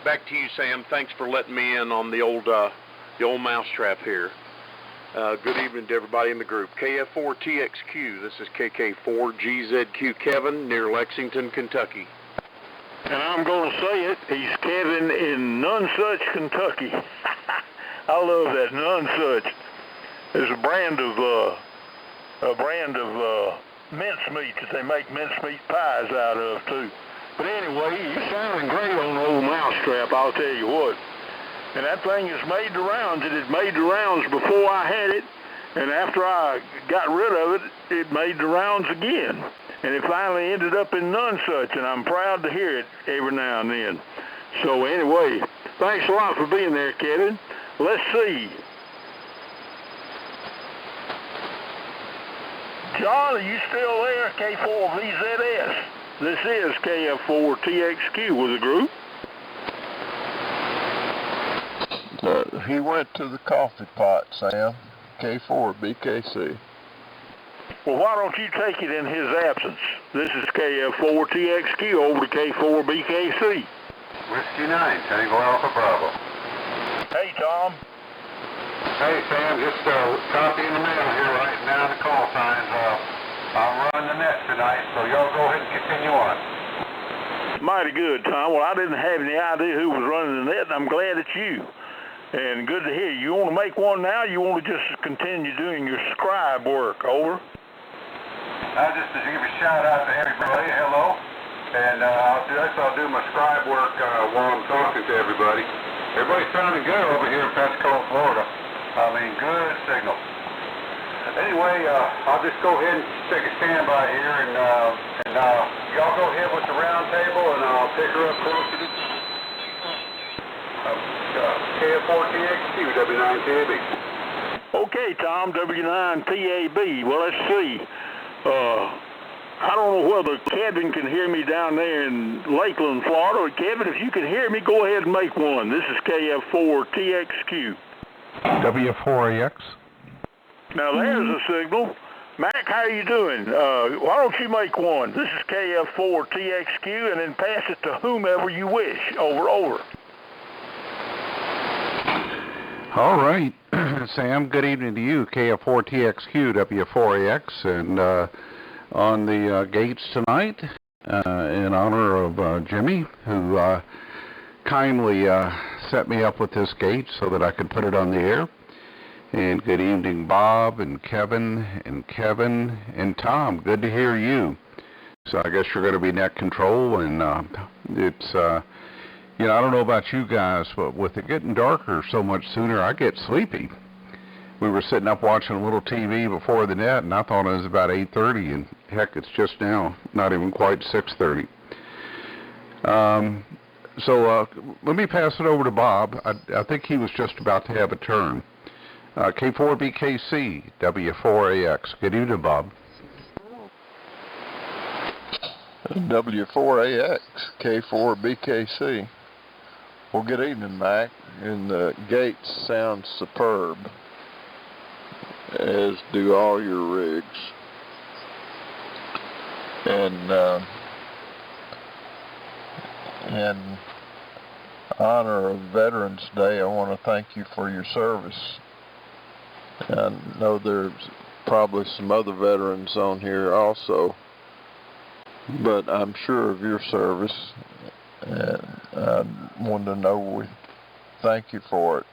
Back to you, Sam. Thanks for letting me in on the old mousetrap here. Good evening to everybody in the group. KF4TXQ. This is KK4GZQ Kevin near Lexington, Kentucky. And I'm going to say it. He's Kevin in Nonesuch, Kentucky. I love that, Nonesuch. There's a brand of mincemeat that they make mincemeat pies out of too. But anyway, you're sounding great on the old mousetrap, I'll tell you what. And that thing has made the rounds. It had made the rounds before I had it, and after I got rid of it, it made the rounds again. And it finally ended up in Nonesuch, and I'm proud to hear it every now and then. So anyway, thanks a lot for being there, Kevin. Let's see. John, are you still there? K4VZS. This is KF4TXQ with the group. He went to the coffee pot, Sam. K4BKC. Well, why don't you take it in his absence? This is KF4TXQ over to K4BKC. Whiskey 9, Tango Alpha Bravo. Hey, Tom. Hey, Sam, just copy in the mail here, writing down the call signs. I'll run the net tonight, so y'all go ahead and continue on. Mighty good, Tom. Well, I didn't have any idea who was running the net, and I'm glad it's you. And good to hear you. You want to make one now? You want to just continue doing your scribe work? Over. Just to give a shout out to everybody, hello. And I'll do my scribe work while I'm talking to everybody. Everybody's sounding good over here in Pensacola, Florida. I mean, good signal. Anyway, I'll just go ahead and take a standby here, and y'all go ahead with the round table, and I'll pick her up closer to KF4TXQ, W9TAB. Okay, Tom, W9TAB. Well, let's see. I don't know whether Kevin can hear me down there in Lakeland, Florida. Kevin, if you can hear me, go ahead and make one. This is KF4TXQ. W4AX. Now, there's a signal. Mac, how are you doing? Why don't you make one? This is KF4TXQ, and then pass it to whomever you wish. Over. All right, Sam, good evening to you, KF4TXQ, W4AX, and on the gates tonight, in honor of Jimmy, who kindly set me up with this gate so that I could put it on the air. And good evening, Bob and Kevin and Tom. Good to hear you. So I guess you're going to be net control, and it's, you know, I don't know about you guys, but with it getting darker so much sooner, I get sleepy. We were sitting up watching a little TV before the net, and I thought it was about 8:30, and heck, it's just now, not even quite 6:30. So let me pass it over to Bob. I think he was just about to have a turn. K4BKC, W4AX. Good evening, Bob. W4AX, K4BKC. Well, good evening, Mac. And the gates sound superb, as do all your rigs. And in honor of Veterans Day, I want to thank you for your service. I know there's probably some other veterans on here also, but I'm sure of your service, and I wanted to know we thank you for it.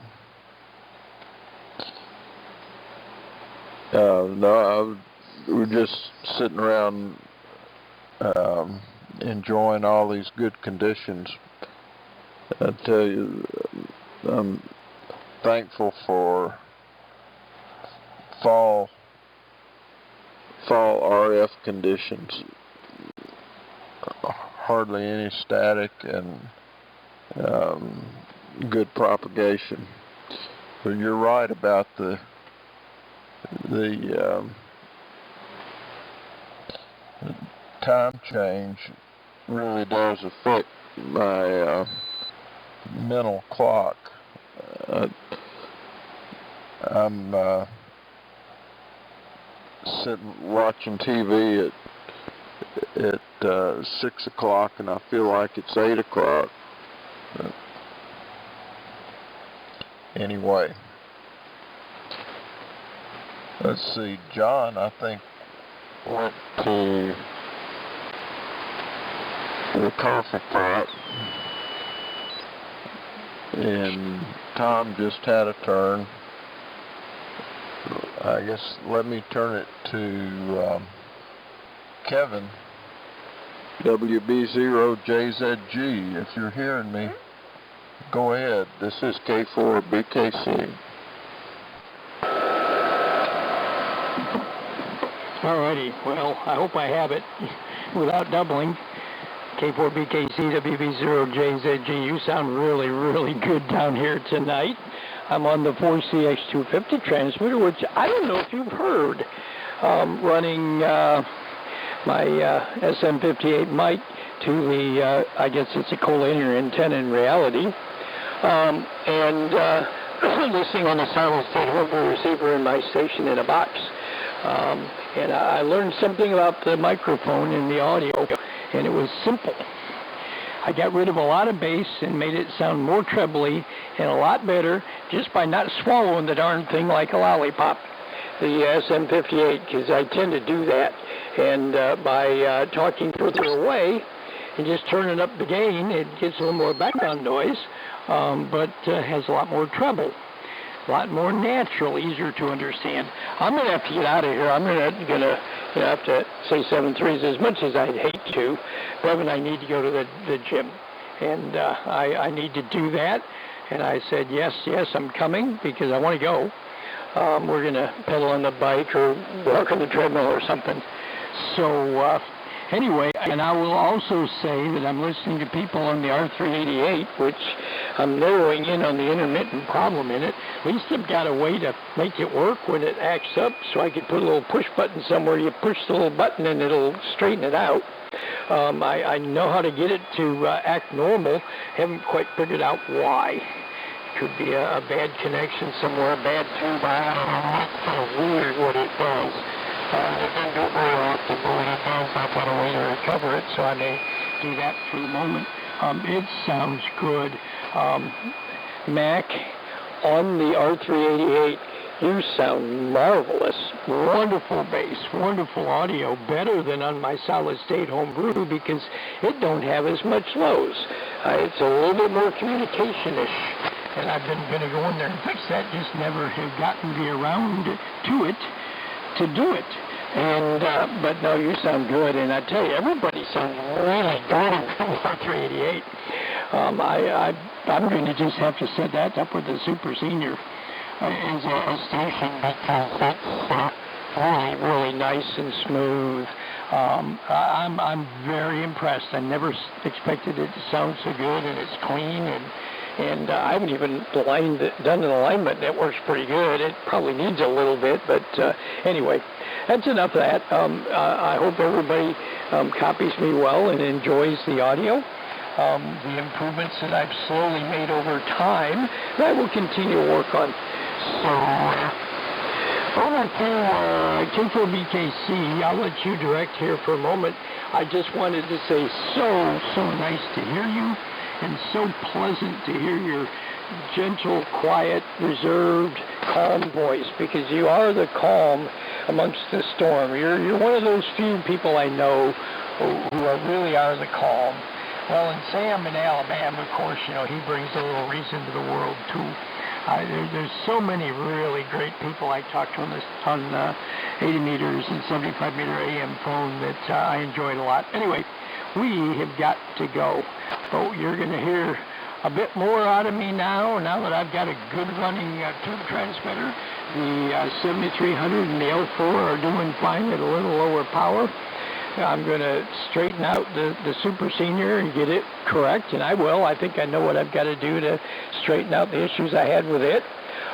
No, we're just sitting around enjoying all these good conditions. I tell you, I'm thankful for fall RF conditions. Hardly any static and good propagation. But you're right about the time change really does affect my mental clock. I'm sitting watching TV at 6 o'clock, and I feel like it's 8 o'clock. anyway. Let's see, John, I think, went to the coffee pot, and Tom just had a turn. I guess let me turn it to Kevin, WB0JZG. If you're hearing me, go ahead. This is K4BKC. Alrighty, well, I hope I have it without doubling. K4BKC, WB0JZG, you sound really, really good down here tonight. I'm on the 4CX250 transmitter, which I don't know if you've heard, running my SM58 mic to the, I guess it's a collinear antenna in reality, and listening on the silent state hardware receiver in my station in a box. And I learned something about the microphone and the audio, and it was simple. I got rid of a lot of bass and made it sound more trebly and a lot better just by not swallowing the darn thing like a lollipop, the SM58, because I tend to do that. And by talking further away and just turning up the gain, it gets a little more background noise, but has a lot more treble. A lot more natural, easier to understand. I'm going to have to get out of here. I'm going to have to say 7.3s as much as I'd hate to. Bev and I need to go to the gym, and I need to do that. And I said, yes, I'm coming because I want to go. We're going to pedal on the bike or walk on the treadmill or something. So anyway, and I will also say that I'm listening to people on the R388, which I'm narrowing in on the intermittent problem in it. At least I've got a way to make it work when it acts up, so I could put a little push button somewhere. You push the little button and it'll straighten it out. I know how to get it to act normal. Haven't quite figured out why. Could be a bad connection somewhere, a bad tube. I don't know. It's kind of weird what it does. It doesn't do it very often, but when it does, I've got a way to recover it, so I may do that for the moment. It sounds good. Mac, on the R388, you sound marvelous. Wonderful bass, wonderful audio, better than on my solid-state homebrew because it don't have as much lows. It's a little bit more communication-ish, and I've been going to go in there and fix that, just never have gotten around to it, to do it. And but no, you sound good, and I tell you, everybody sounds really good on the R388. I'm going to just have to set that up with the Super Senior as a station because that's really, really nice and smooth. I'm very impressed. I never expected it to sound so good, and it's clean, and I haven't even done an alignment, and it works pretty good. It probably needs a little bit, but anyway, that's enough of that. I hope everybody copies me well and enjoys the audio. The improvements that I've slowly made over time, that I will continue to work on. So, over to K4BKC, I'll let you direct here for a moment. I just wanted to say so nice to hear you, and so pleasant to hear your gentle, quiet, reserved, calm voice, because you are the calm amongst the storm. You're one of those few people I know who really are the calm. Well, and Sam in Alabama, of course, he brings a little reason to the world, too. There's so many really great people I talk to on 80 meters and 75 meter AM phone that I enjoyed a lot. Anyway, we have got to go. But you're going to hear a bit more out of me now that I've got a good running tube transmitter. The 7300 and the L4 are doing fine at a little lower power. I'm going to straighten out the Super Senior and get it correct, and I will. I think I know what I've got to do to straighten out the issues I had with it.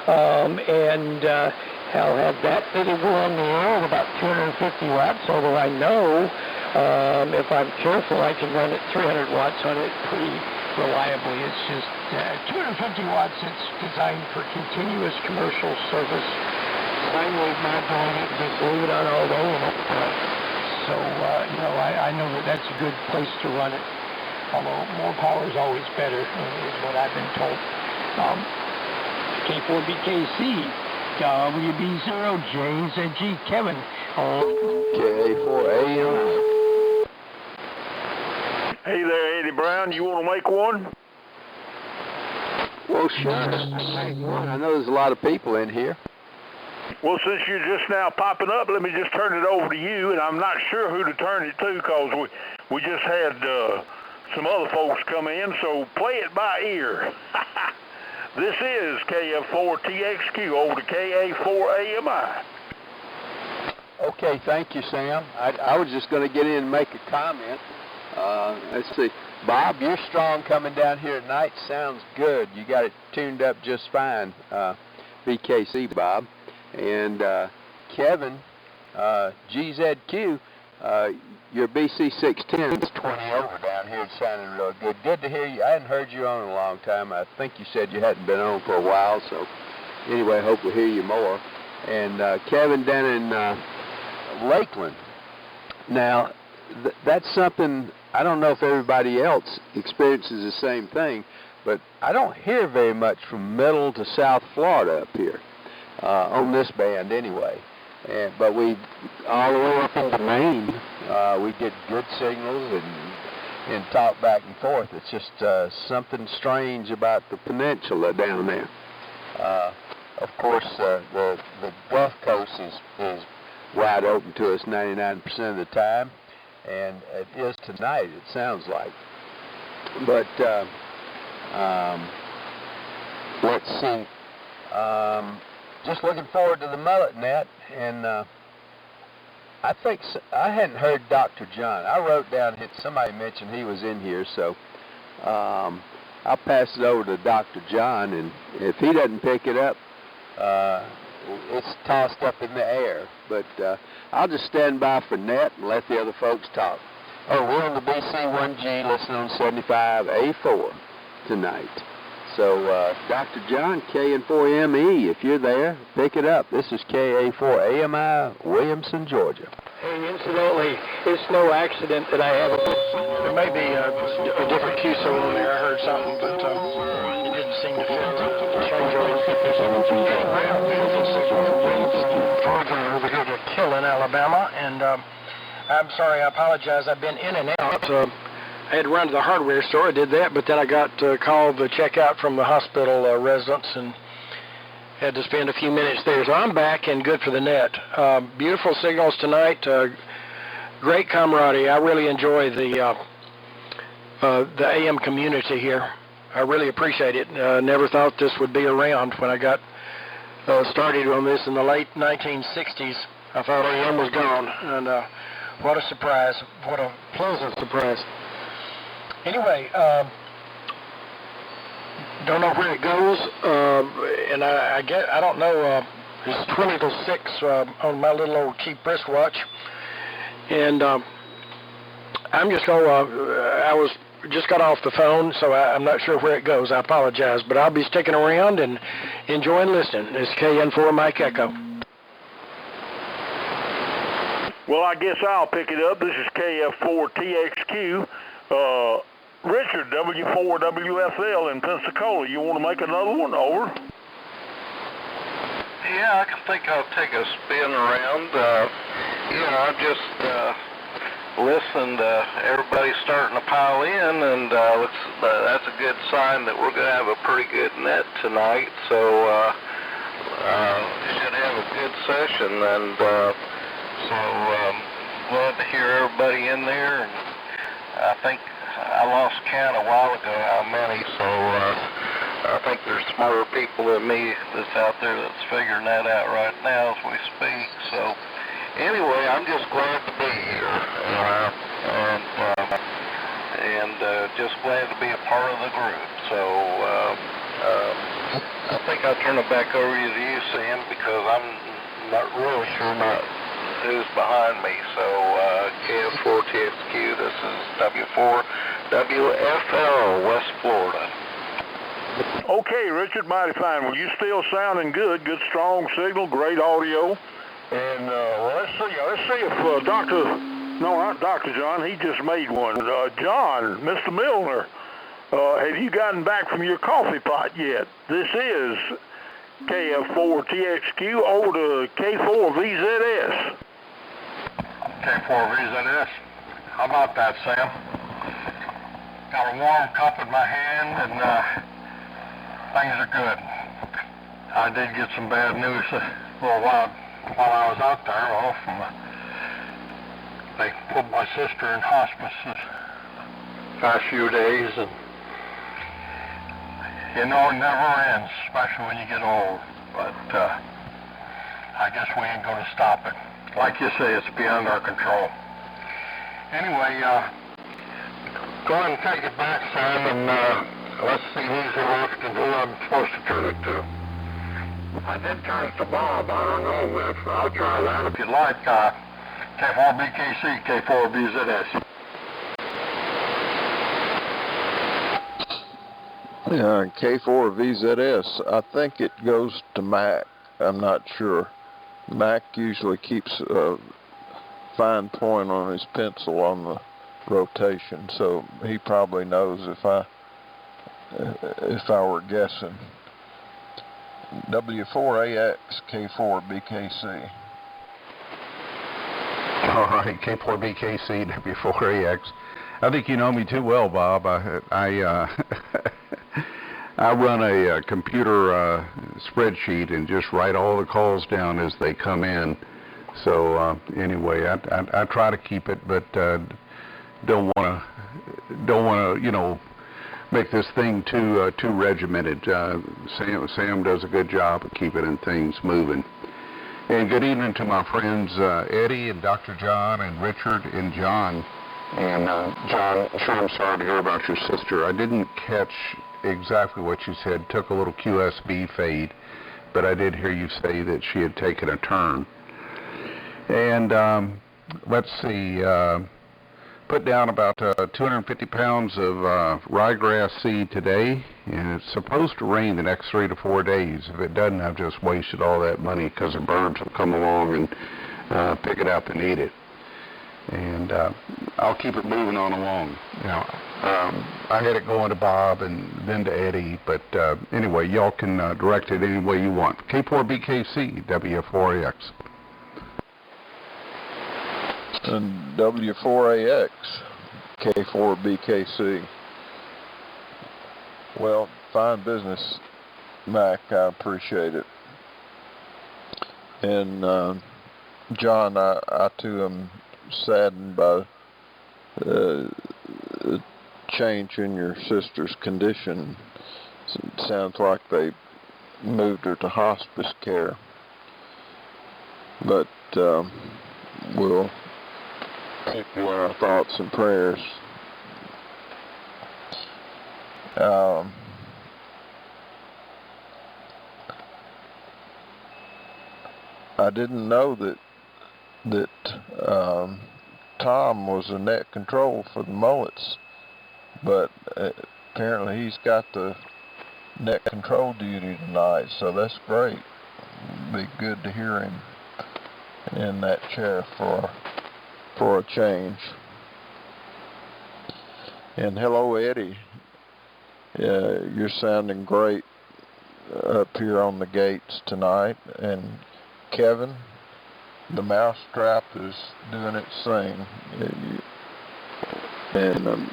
And I'll have that fitted on the air at about 250 watts, although I know if I'm careful, I can run at 300 watts on it pretty reliably. It's just 250 watts. It's designed for continuous commercial service. Sine wave modulated, just leave it on all day, and so, I know that's a good place to run it, although more power is always better, is what I've been told. K4BKC, W4GCM Kevin. KA4AM. Hey there, Eddie Brown. You want to make one? Well, sure. I know there's a lot of people in here. Well, since you're just now popping up, let me just turn it over to you, and I'm not sure who to turn it to because we just had some other folks come in, so play it by ear. This is KF4TXQ over to KA4AMI. Okay, thank you, Sam. I was just going to get in and make a comment. Let's see. Bob, you're strong coming down here at night. Sounds good. You got it tuned up just fine, BKC, Bob. And Kevin, GZQ, your BC610 is 20 over down here. It sounded real good. Good to hear you. I hadn't heard you on in a long time. I think you said you hadn't been on for a while. So anyway, I hope we'll hear you more. And Kevin down in Lakeland. Now, that's something, I don't know if everybody else experiences the same thing, but I don't hear very much from Middle to South Florida up here, on this band anyway. But we, all the way up into Maine, we get good signals and talk back and forth. It's just something strange about the peninsula down there. Of course, the Gulf Coast is wide open to us 99% of the time. And it is tonight, it sounds like. But let's see. Just looking forward to the Mullet Net, and I think I hadn't heard Dr. John. I wrote down somebody mentioned he was in here, so I'll pass it over to Dr. John, and if he doesn't pick it up, it's tossed up in the air. But I'll just stand by for net and let the other folks talk. Oh, we're on the BC1G listening on 75A4 tonight. So, Dr. John, KN4ME, if you're there, pick it up. This is KA4AMI, Williamson, Georgia. Hey, incidentally, it's no accident that I have there may be a different QSO on there. I heard something, but it didn't seem to fit. Change over over here to Killen, Alabama, and I'm sorry, I apologize. I've been in and out. I had to run to the hardware store. I did that, but then I got called to check out from the hospital residence and had to spend a few minutes there. So I'm back and good for the net. Beautiful signals tonight. Great camaraderie. I really enjoy the AM community here. I really appreciate it. Never thought this would be around when I got started on this in the late 1960s. I thought AM was gone, and what a surprise. What a pleasant surprise. Anyway, don't know where it goes, and I don't know, it's 20 to 6 on my little old cheap wristwatch, and I'm just going to, just got off the phone, so I'm not sure where it goes. I apologize, but I'll be sticking around and enjoying listening. It's KN4 Mike Echo. Well, I guess I'll pick it up. This is KF4TXQ. Richard, W4WFL in Pensacola. You want to make another one? Over. Yeah, I think I'll take a spin around. I just listened. Everybody's starting to pile in, and that's a good sign that we're going to have a pretty good net tonight. So should have a good session, and glad to hear everybody in there. And I think I lost count a while ago how many, so I think there's smarter people than me that's out there that's figuring that out right now as we speak. So anyway, I'm just glad to be here, and just glad to be a part of the group. So I think I'll turn it back over to you, Sam, because I'm not really sure who's behind me. So KF4TXQ, this is W4WFL, West Florida. Okay, Richard, mighty fine. Well, you still sounding good. Good, strong signal, great audio. And let's see if not Dr. John, he just made one. John, Mr. Milner, have you gotten back from your coffee pot yet? This is KF4TXQ over to K4VZS. K4VZS. How about that, Sam? Got a warm cup in my hand, and things are good. I did get some bad news a little while I was out there. Well, they put my sister in hospice the past few days, and you know, it never ends, especially when you get old. But I guess we ain't going to stop it. Like you say, it's beyond our control. Anyway, go ahead and take it back, Sam, and let's see who's left and who I'm supposed to turn it to. I did turn it to Bob. I don't know if I'll try that if you'd like. K4BKC, K4BZS. K4VZS, I think it goes to Mac. I'm not sure. Mac usually keeps a fine point on his pencil on the rotation, so he probably knows if I were guessing. W4AX, K4BKC. All right, K4BKC, W4AX. I think you know me too well, Bob. I run a computer spreadsheet and just write all the calls down as they come in. So anyway, I try to keep it, but don't want to, you know, make this thing too regimented. Sam does a good job of keeping things moving. And good evening to my friends Eddie and Dr. John and Richard and John. And John, sure, I'm sorry to hear about your sister. I didn't catch exactly what you said. Took a little QSB fade, but I did hear you say that she had taken a turn. And let's see, put down about 250 pounds of ryegrass seed today, and it's supposed to rain the next 3 to 4 days. If it doesn't, I've just wasted all that money because the birds will come along and pick it up and eat it. And I'll keep it moving on along. You know, I had it going to Bob and then to Eddie, but anyway, y'all can direct it any way you want. K4BKC, W4AX. And W4AX, K4BKC. Well, fine business, Mac. I appreciate it. And John, I too am saddened by the change in your sister's condition. It sounds like they moved her to hospice care. But we'll keep you in our thoughts and prayers. I didn't know that Tom was the net control for the mullets, but apparently he's got the net control duty tonight, so that's great. It'd be good to hear him in that chair for a change. And hello, Eddie. You're sounding great up here on the gates tonight. And Kevin, the mousetrap is doing its thing. And I'm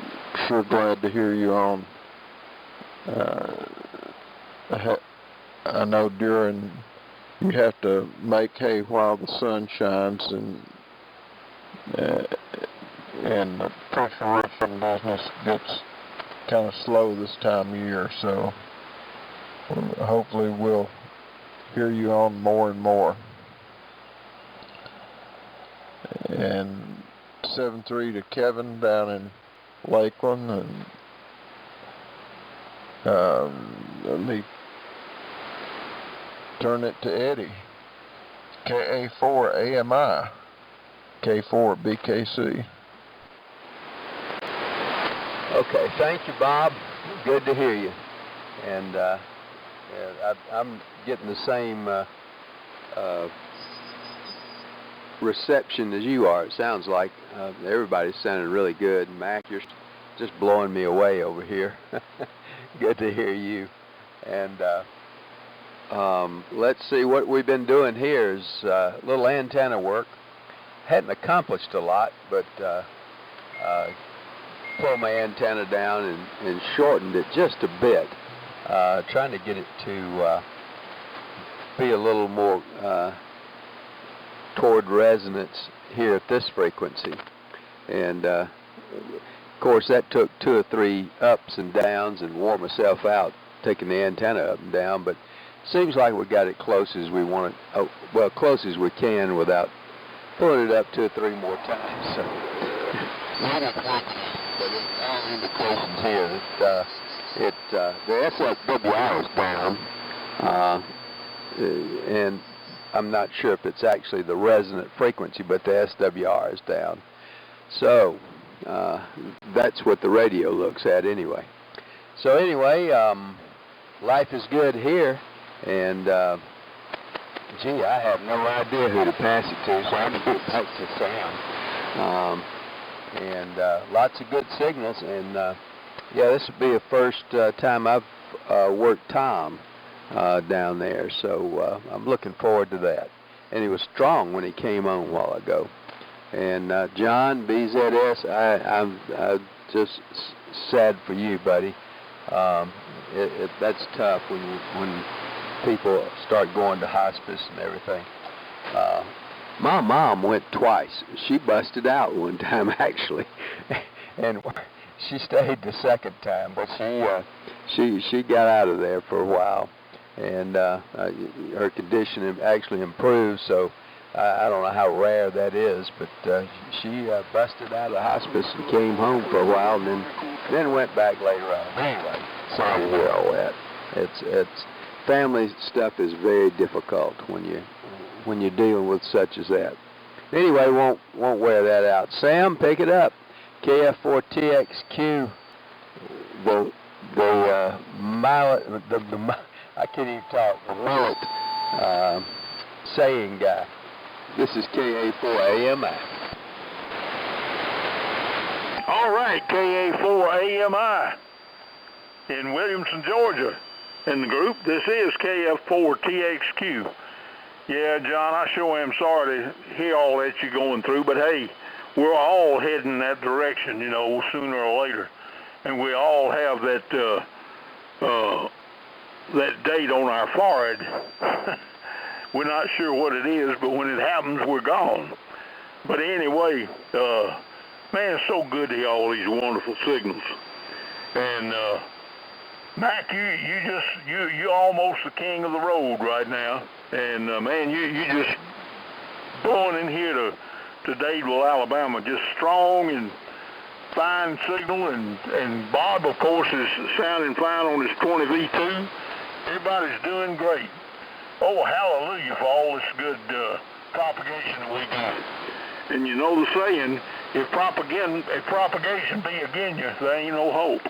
sure glad to hear you on. I know during you have to make hay while the sun shines, and the pressure roofing business gets kind of slow this time of year, so hopefully we'll hear you on more and more. And 7-3 to Kevin down in Lakeland, and let me turn it to Eddie. KA4AMI, K4BKC. Okay, thank you, Bob. Good to hear you. And I'm getting the same reception as you are. It sounds like everybody's sounding really good. Mac, you're just blowing me away over here. Good to hear you. And let's see, what we've been doing here is a little antenna work. Hadn't accomplished a lot, but pulled my antenna down and shortened it just a bit, trying to get it to be a little more toward resonance here at this frequency. And of course that took 2 or 3 ups and downs and wore myself out taking the antenna up and down, but seems like we got it close as we want it, well, close as we can without pulling it up 2 or 3 more times. So but it's all indications here that the SWR is down, and I'm not sure if it's actually the resonant frequency, but the SWR is down. So that's what the radio looks at anyway. So anyway, life is good here, and gee, I have no idea who to pass it to, so I'm going to give it back to Sam. And lots of good signals, and yeah, this will be the first time I've worked Tom down there, so I'm looking forward to that. And he was strong when he came on a while ago. And John, BZS, I'm just sad for you, buddy. That's tough when people start going to hospice and everything. My mom went twice. She busted out one time, actually, and she stayed the second time, but she got out of there for a while, and her condition actually improved. So I don't know how rare that is, but she busted out of the hospice and came home for a while, and then went back later on. Anyway, sorry to hear all that. It's family stuff is very difficult when you're dealing with such as that. Anyway, won't wear that out. Sam, pick it up. KF4TXQ, the mullet, I can't even talk, the mullet saying guy. This is KA4AMI. All right, KA4AMI in Williamson, Georgia. In the group, this is KF4TXQ. Yeah, John, I sure am sorry to hear all that you're going through, but hey, we're all heading that direction, you know, sooner or later. And we all have that that date on our forehead. We're not sure what it is, but when it happens, we're gone. But anyway, man, it's so good to hear all these wonderful signals. And Mac, you're almost the king of the road right now. And man, you just blowing in here to Dadeville, Alabama, just strong and fine signal. And Bob, of course, is sounding fine on his 20V2. Everybody's doing great. Oh, hallelujah for all this good propagation that we do. And you know the saying, if propagation be against you, there ain't no hope.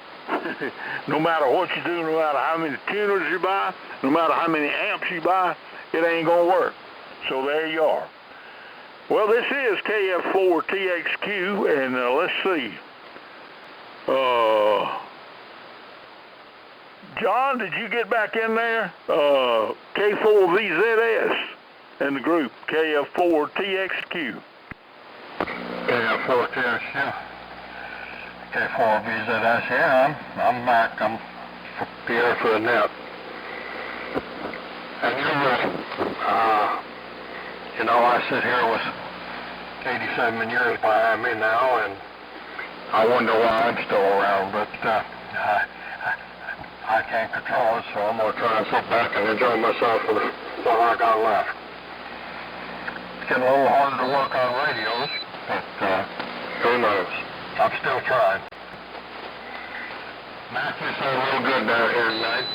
No matter what you do, no matter how many tuners you buy, no matter how many amps you buy, it ain't gonna work. So there you are. Well, this is KF4TXQ, and let's see. John, did you get back in there? K4VZS in the group, KF4TXQ. KF4TXQ. K4VZS, yeah, I'm back. I'm prepared for the net. And you know, I sit here with 87 years behind me now, and I wonder why I'm still around, but I can't control it, so I'm going to try and sit back and enjoy myself with what I got left. It's getting a little harder to work on radios, but who knows? I'm still trying. Matthew's so real good down here tonight.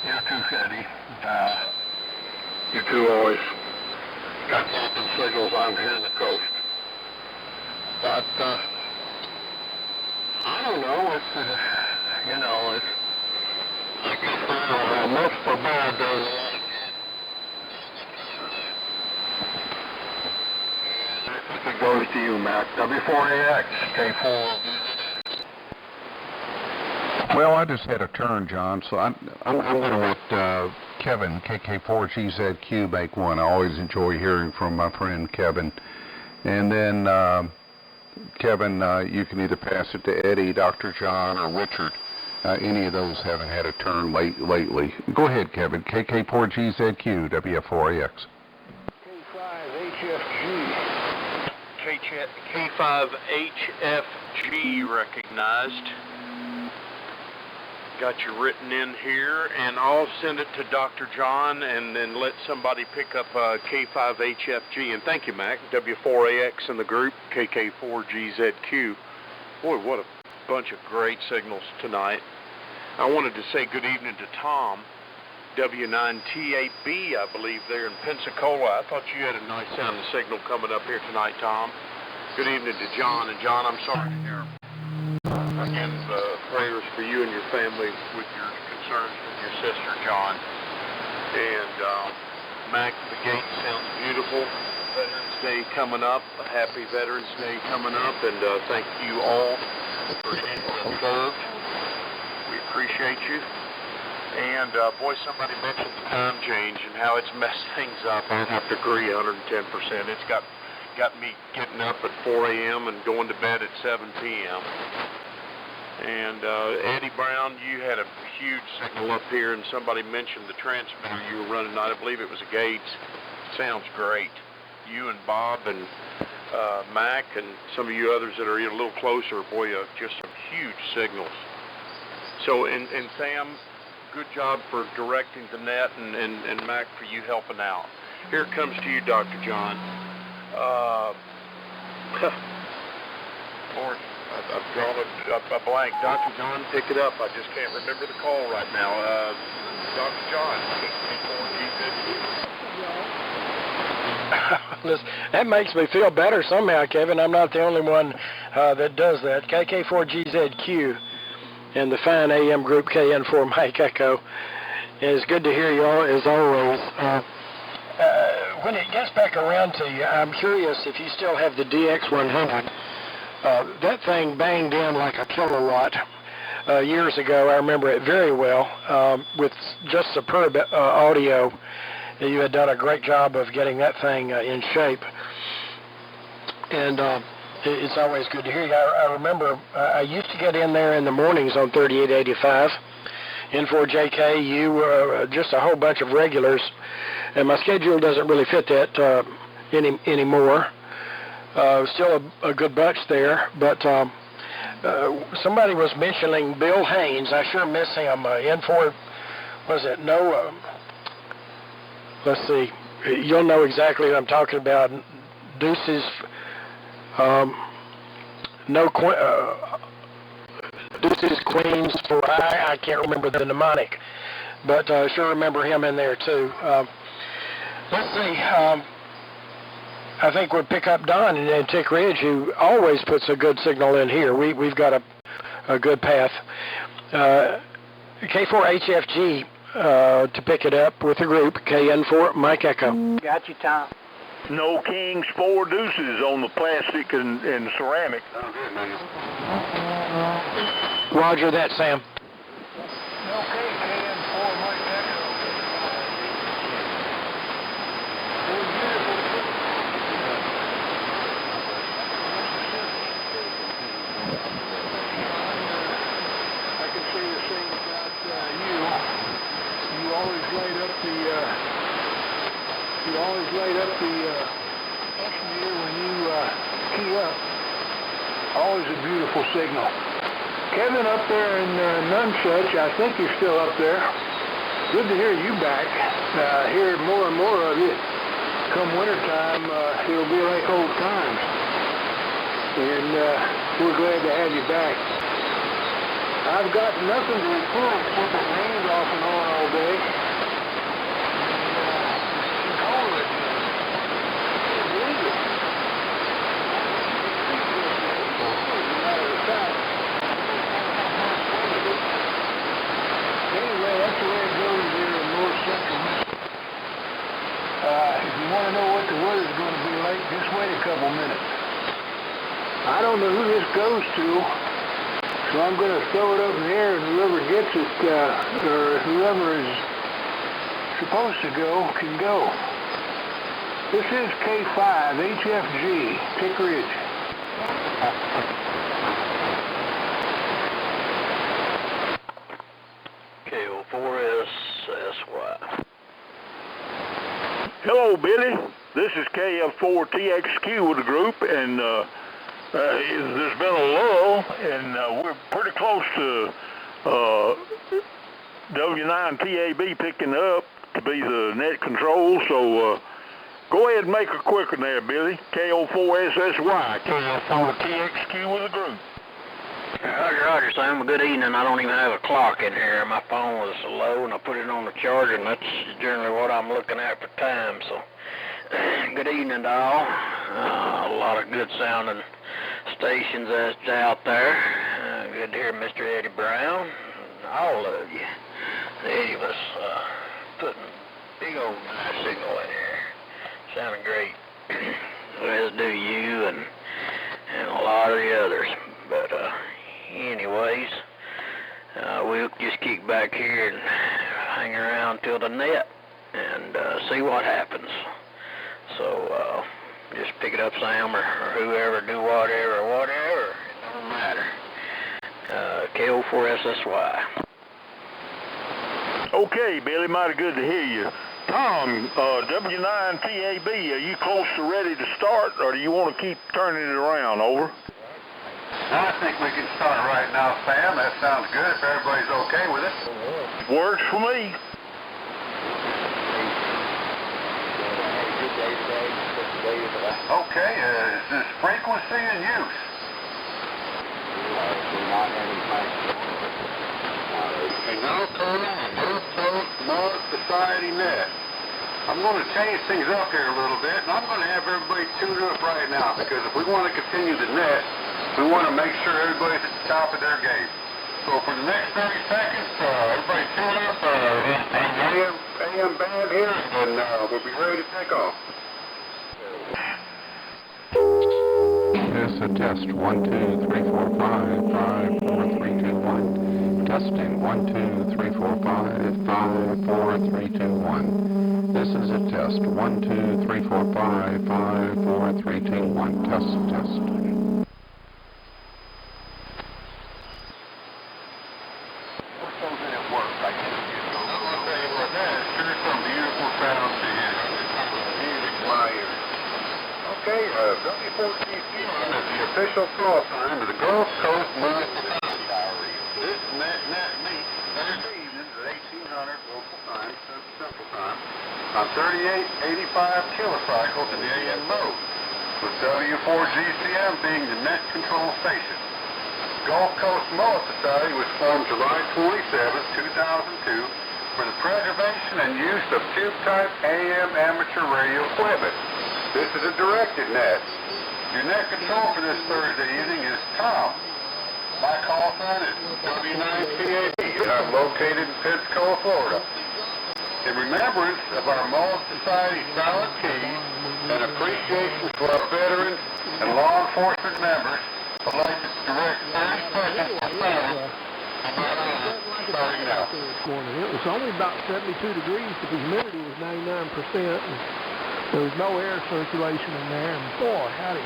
You're too steady. You two always got something signals on here on the coast. But, I don't know, it's, you know, it's, I guess most for bad does a lot. I think it goes to you, Mac. W4AX, K4. Well, I just had a turn, John, so I'm going to let Kevin, KK4GZQ, make one. I always enjoy hearing from my friend Kevin. And then, Kevin, you can either pass it to Eddie, Dr. John, or Richard. Any of those haven't had a turn lately. Go ahead, Kevin. KK4GZQ, W4AX. K5HFG recognized. Got you written in here, and I'll send it to Dr. John and then let somebody pick up K5HFG. And thank you, Mac. W4AX in the group, KK4GZQ. Boy, what a bunch of great signals tonight. I wanted to say good evening to Tom, W9T8B, I believe, there in Pensacola. I thought you had a nice sounding signal coming up here tonight, Tom. Good evening to John. And John, I'm sorry to hear. Again, prayers for you and your family with your concerns with your sister, John. And Mac, the gate sounds beautiful. Veterans Day coming up. A happy Veterans Day coming up. And thank you all for being served. We appreciate you. And boy, somebody mentioned the time change and how it's messed things up. I have to agree 110%. It's got me getting up at 4 a.m. and going to bed at 7 p.m. And Eddie Brown, you had a huge signal up here, and somebody mentioned the transmitter you were running tonight. I believe it was a Gates. Sounds great. You and Bob and Mac and some of you others that are a little closer, boy, just some huge signals. So, and Sam, good job for directing the net, and Mac for you helping out. Here it comes to you, Dr. John. Lord, I've drawn a blank. Dr. John, pick it up. I just can't remember the call right now. Dr. John, Listen, that makes me feel better somehow, Kevin. I'm not the only one that does that. KK4GZQ and the fine AM group KN4 Mike Echo. It's good to hear you all, as always. When it gets back around to you, I'm curious if you still have the DX100. That thing banged in like a kilowatt years ago. I remember it very well with just superb audio. You had done a great job of getting that thing in shape. And it's always good to hear you. I remember I used to get in there in the mornings on 3885. N4JK, you, just a whole bunch of regulars. And my schedule doesn't really fit that anymore. Still a good bunch there, but somebody was mentioning Bill Haynes. I sure miss him. N4, was it no? Let's see. You'll know exactly what I'm talking about. Deuces, Deuces, Queens, for I can't remember the mnemonic, but I sure remember him in there too. Let's see. I think we'll pick up Don in Tick Ridge, who always puts a good signal in here. We've got a good path. K4HFG to pick it up with the group, KN4 Mike Echo. Got you, Tom. No kings, 4 deuces on the plastic and ceramic. Roger that, Sam. Okay, KN4 Mike Echo. You always light up the estimator when you key up. Always a beautiful signal. Kevin up there in Nunsuch, I think you're still up there. Good to hear you back. Hear more and more of you. Come wintertime, it'll be like old times. And we're glad to have you back. I've got nothing to report except it rained off and on all day. If you want to know what the weather's going to be like, just wait a couple minutes. I don't know who this goes to, so I'm going to throw it up in the air, and whoever gets it, or whoever is supposed to go can go. This is K5 HFG, Pick Ridge. KO4SSY. Hello, Billy. This is KF4TXQ with the group, and there's been a lull, and we're pretty close to W9TAB picking up to be the net control, so go ahead and make a quick one there, Billy. KO4SSY, KF4TXQ with the group. Roger, Sam. Good evening. I don't even have a clock in here. My phone was low, and I put it on the charger, and that's generally what I'm looking at for time. So, good evening to all. A lot of good sounding stations that's out there. Good to hear Mr. Eddie Brown, all of you. Eddie was putting big old nice signal in here. Sounding great. As do you and a lot of the others. But anyways, we'll just kick back here and hang around till the net and see what happens. So just pick it up, Sam, or whoever, do whatever, it don't matter. KO4SSY. Okay, Billy, mighty good to hear you. Tom, W9TAB, are you close to ready to start, or do you want to keep turning it around? Over. I think we can start right now, Sam. That sounds good if everybody's okay with it. Works for me. Okay, is this frequency in use? And now turning the Mullet Society net. I'm going to change things up here a little bit, and I'm going to have everybody tune up right now, because if we want to continue the net, we want to make sure everybody's at the top of their game. So for the next 30 seconds, everybody tune up, AM band here, and we'll be ready to take off. Yes, a test. 1, 2, 3, 4, 5, 5, 4, 3, 2, 1. Testing. 1, 2, 3, 4, 5, 5, 4, 3, 2, 1. This is a test. 1, 2, 3, 4, 5, 5, 4, 3, 2, 1. Test. W4GCM is the official call sign of the Gulf Coast Mullet Society. This net meets Thursday evenings at 1800 local time, Central Time, on 3885 kilocycles in the AM mode, with W4GCM being the net control station. Gulf Coast Mullet Society was formed July 27, 2002, for the preservation and use of tube-type AM amateur radio equipment. This is a directed net. Your net control for this Thursday evening is Tom. My call sign is W9TAB, and I'm located in Pensacola, Florida. In remembrance of our Mullet Society silent keys and appreciation for our veterans and law enforcement members, I'd like to direct 30 seconds to silence. Starting now. It was only about 72 degrees, but the humidity was 99%. And there was no air circulation in there, and boy, howdy.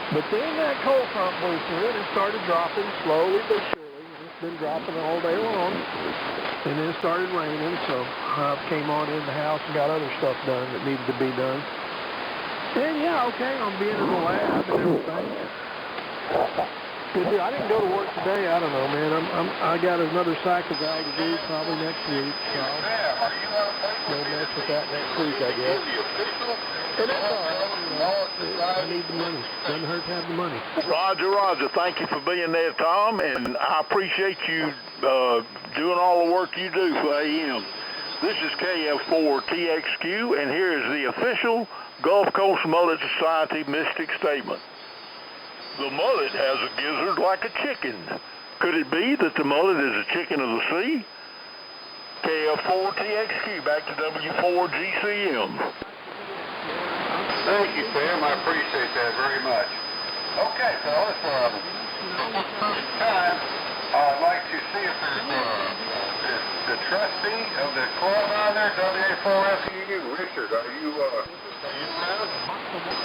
But then that cold front blew through it and started dropping slowly but surely. It's been dropping all day long. And then it started raining, so I came on in the house and got other stuff done that needed to be done. And yeah, okay, I'm being in the lab and everything. Good deal. I didn't go to work today. I don't know, man. I got another cycle guy to do probably next week. So I'll mess with that next week, I guess. And it's all right. I need the money. Doesn't hurt to have the money. Roger. Thank you for being there, Tom, and I appreciate you doing all the work you do for AM. This is KF4TXQ, and here is the official Gulf Coast Mullet Society mystic statement. The mullet has a gizzard like a chicken. Could it be that the mullet is a chicken of the sea? KF4TXQ, back to W4GCM. Thank you, Sam. I appreciate that very much. Okay, fellas, at this time, I'd like to see if there's the trustee of the club out there, W4FEU. Richard, are you around?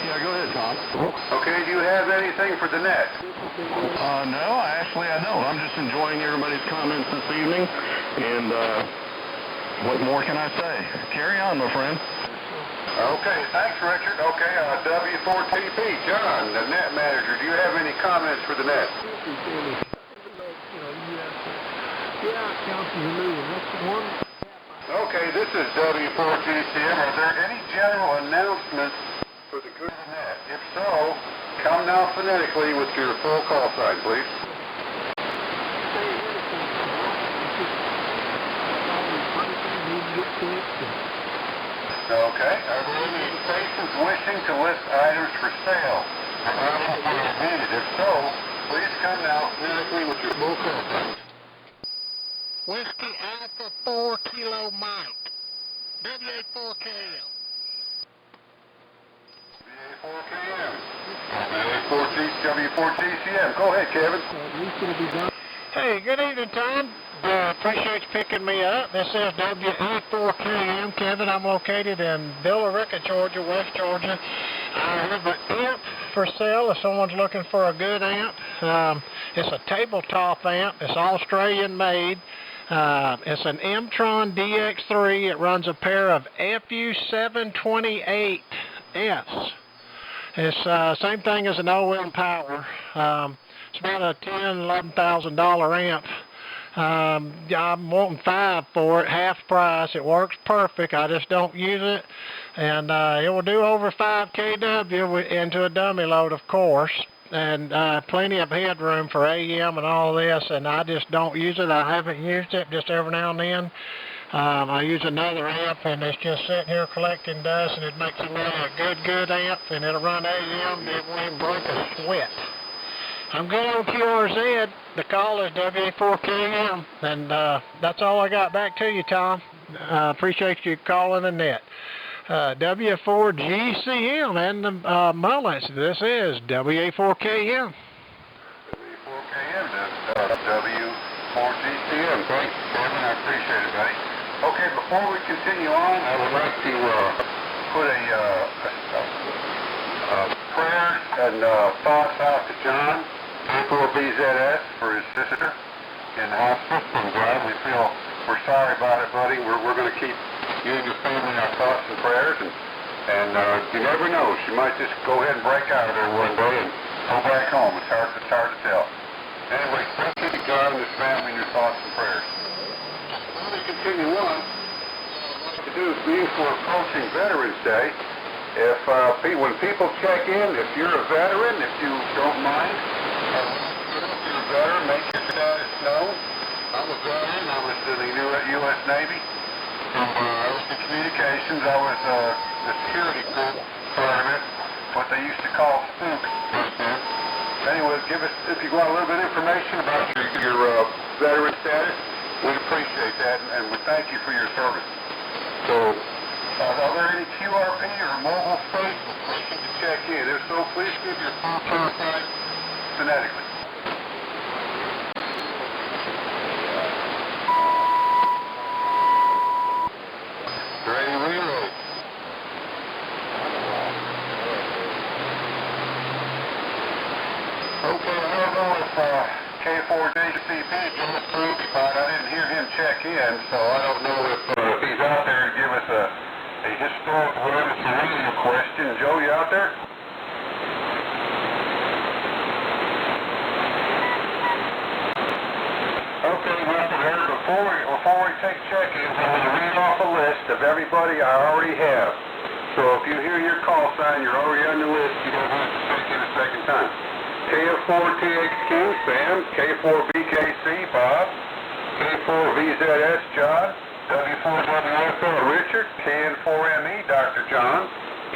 Yeah, go ahead, Tom. Okay, do you have anything for the net? No, I don't. I'm just enjoying everybody's comments this evening, and what more can I say? Carry on, my friend. Okay, thanks, Richard. Okay, W4TP, John, the net manager, do you have any comments for the net? Okay, this is W4GCM. Are there any general announcements for the good net? If so, come now phonetically with your full call sign, please. Okay. Are there any stations wishing to list items for sale? If so, please come now phonetically with your full call sign. Whiskey Alpha 4 Kilo Mike. W4KM. W4GCM. Go ahead, Kevin. Hey, good evening, Tom. Appreciate you picking me up. This is W4KM, Kevin. I'm located in Billerica, Georgia, West Georgia. I have an amp for sale if someone's looking for a good amp. It's a tabletop amp. It's Australian made. It's an M-Tron DX3. It runs a pair of FU728S. It's same thing as an OM Power. It's about a $10,000, $11,000 amp. I'm wanting $5 for it, half price. It works perfect. I just don't use it, and it will do over 5 kW into a dummy load, of course, and plenty of headroom for AM and all this. And I just don't use it. I haven't used it, just every now and then. I use another amp, and it's just sitting here collecting dust, and it makes it a good amp, and it'll run AM. It won't break a sweat. I'm good on QRZ. The call is W4KM, and that's all I got. Back to you, Tom. Appreciate you calling the net. W4GCM and the Mullets. This is W4KM. W4KM, W4GCM. Thanks, Kevin. I appreciate it, buddy. Okay, before we continue on, I would like to put a prayer and thoughts out to John. W4BZS for his sister in hospice. I'm glad we're sorry about it, buddy. We're going to keep you and your family in our thoughts and prayers, and you never know. She might just go ahead and break out of there one day and go back home. It's hard to tell. Anyway, thank you to God and his family in your thoughts and prayers. Before we continue on, what I'd like to do is being for approaching Veterans Day. When people check in, if you're a veteran, if you don't mind, if you're a veteran, make your status known. I'm a veteran. I was in the U.S. Navy. I was in communications. I was the security group part of it, what they used to call spooks. Anyway, give us, if you want a little bit of information about your veteran status, we'd appreciate that, and we thank you for your service. So, are there any QRP or mobile stations wishing to check in? If so, please give your full sign phonetically. Ready, reload. Okay, I don't know if K4JCP just approved, but I didn't hear him check in, so I don't know if he's out there to give us a historical evidence radio question. Joe, you out there? Okay, Mr. Harris, before we take check-ins, I'm going to read off a list of everybody I already have. So if you hear your call sign, you're already on the list. You don't have to check in a second time. KF4TXQ, Sam. K4BKC, Bob. K4VZS, John. W4WFL, Richard. KN4ME, Dr. John.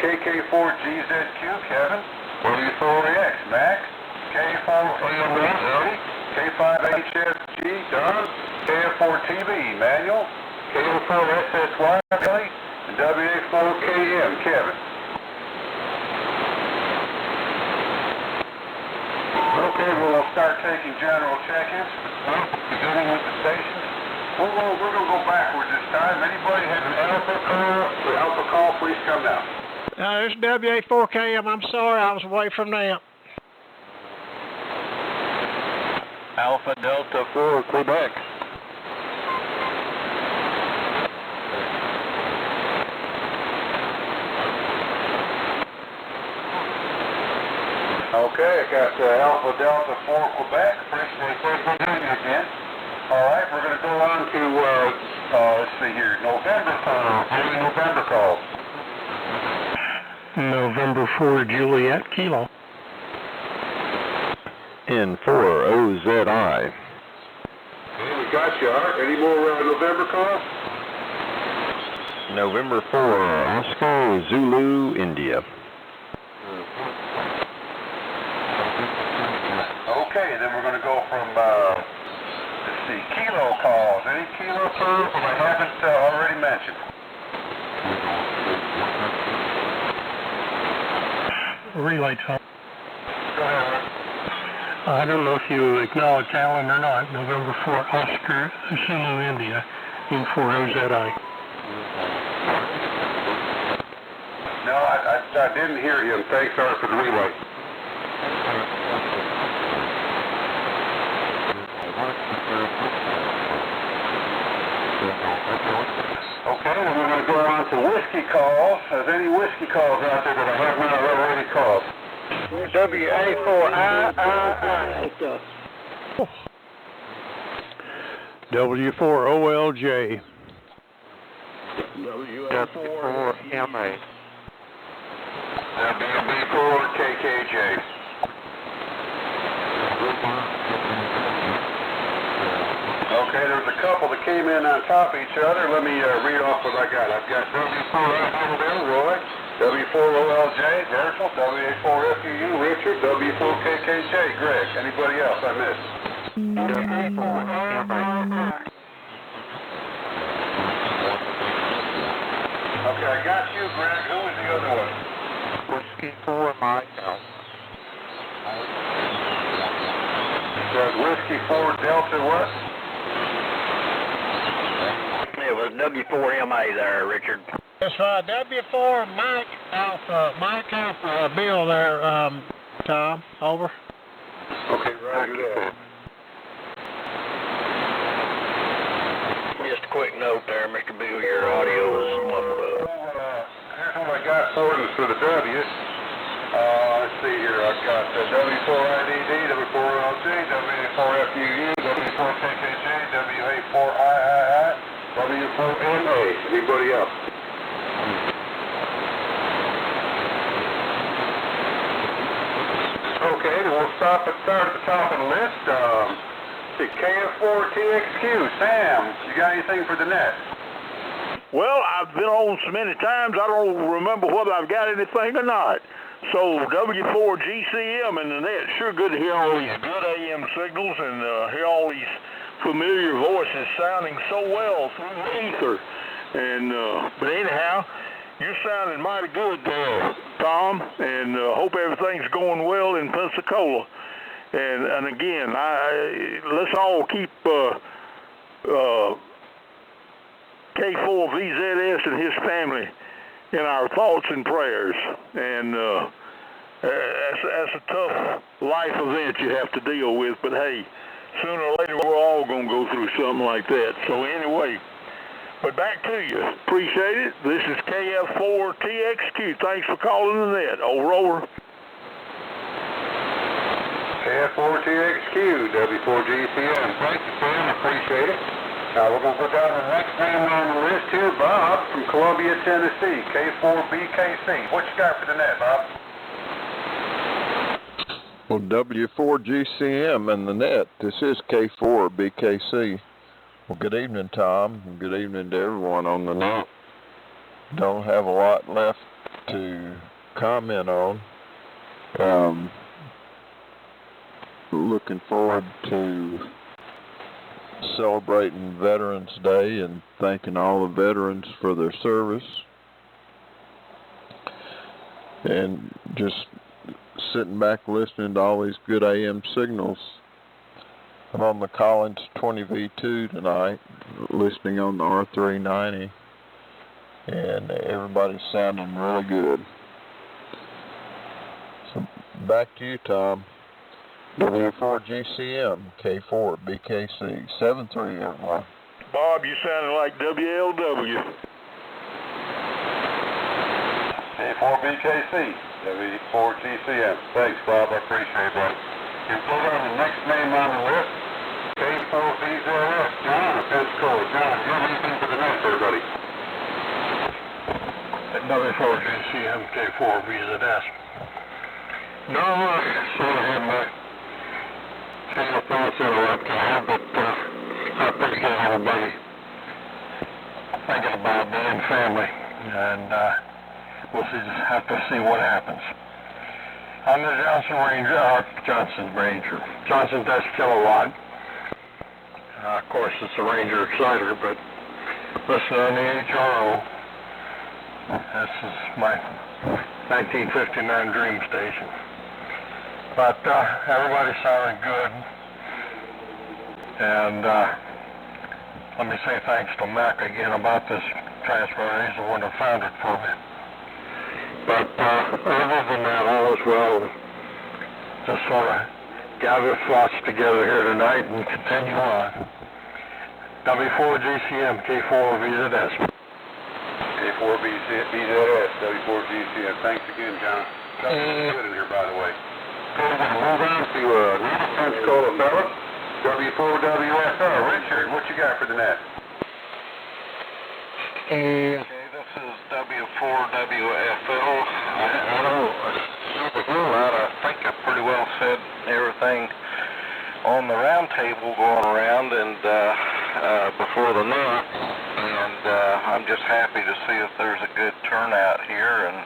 KK4GZQ, Kevin. W4AX, Max. K4AMS, Eddie. K5HFG, Don. KF4TB, Manuel. KN4SSY, Billy. And WA4KM, Kevin. Okay, we'll start taking general check-ins, beginning with the stations. We're gonna go backwards this time. Anybody has an alpha call, please come now. It's W4GCM. I'm sorry, I was away from them. Alpha Delta 4, Quebec. Okay, I got Alpha Delta 4 Quebec. Appreciate you doing it again. All right, we're going to go on to, let's see here, November calls. Any November calls? November 4 Juliet Kilo. In 4 OZI. Okay, we got you, Art. Any more November calls? November 4 Oscar Zulu India. Okay, then we're going to go from, let's see, kilo calls. Any kilo calls that I haven't already mentioned? Relay time. Go ahead, Art. I don't know if you acknowledge Alan or not. November 4 Oscar Zulu India in 4 OZI. No, I didn't hear him. Thanks, Art, for the relay. Okay, then we're going to go on to whiskey calls. Is there any whiskey calls out there that I have not already called? WA4I. W4OLJ. W4MA. W4KKJ. Okay, there's a couple that came in on top of each other. Let me read off what I got. I've got W4 Roy, W4OLJ, Herschel, WA4FUU, Richard, W4KKJ, Greg. Anybody else I missed? Okay, I got you, Greg. Who was the other one? Whiskey 4 Mike. Whiskey 4 Delta what? It was W4MA there, Richard. It's W4 Mike Alpha Bill there, Tom. Over. Okay, roger that. Just a quick note there, Mr. Bill, your audio is muffled up. Here's what I got sorted for the W's. Let's see here. I've got W4IDD, W4LG, W4FUU, W4KKJ, WA4III, W4MA. Anybody else? Okay, then we'll start at the top of the list. See, KF4TXQ. Sam, you got anything for the net? Well, I've been on so many times, I don't remember whether I've got anything or not. So, W4GCM and the net, sure good to hear all these good AM signals and hear all these familiar voices sounding so well through the ether. And, but anyhow, you're sounding mighty good there, Tom, and hope everything's going well in Pensacola. And again, let's all keep K4VZS and his family in our thoughts and prayers. And that's a tough life event you have to deal with, but hey, sooner or later we're all going to go through something like that. So anyway, but back to you. Appreciate it. This is KF4TXQ. Thanks for calling the net. Over. KF4TXQ, W4GCM. Thank you, Sam. Appreciate it. Now we're going to put down the next name on the list here, Bob from Columbia, Tennessee, K4BKC. What you got for the net, Bob? Well, W4GCM and the net. This is K4BKC. Well, good evening, Tom, and good evening to everyone on the net. Don't have a lot left to comment on. Looking forward to celebrating Veterans Day and thanking all the veterans for their service. And just sitting back listening to all these good AM signals. I'm on the Collins 20V2 tonight, listening on the R390, and everybody's sounding really good. So back to you, Tom. W4GCM K4 BKC 73 everyone. Bob, you sounded like WLW. K4BKC, W4GCM. Thanks, Bob. I appreciate that. And pull down the next name on the list, K4BZS, John of Pensacola. John, do you have anything for the net, everybody? W4GCM K4BZS. No, I sort of had my kind of thoughts that I like to have, but I appreciate everybody thinking about me and family, and we'll just have to see what happens. I'm the Johnson Ranger. Johnson does kilowatt. Of course, it's a Ranger Exciter, but listen on the HRO. This is my 1959 Dream Station. But everybody sounded good. And let me say thanks to Mac again about this transfer. He's the one that found it for me. But other than that, all is well. Just sort of gather thoughts together here tonight and continue on. W4GCM K4VZS. K4BZS, W4GCM. Thanks again, John. Something good in here, by the way. We're going to move on to another Pensacola fella, W4WFL. Richard, what you got for the net? Okay, this is W4WFL. I don't know a whole lot. I think I pretty well said everything on the round table going around and before the net, and I'm just happy to see that there's a good turnout here, and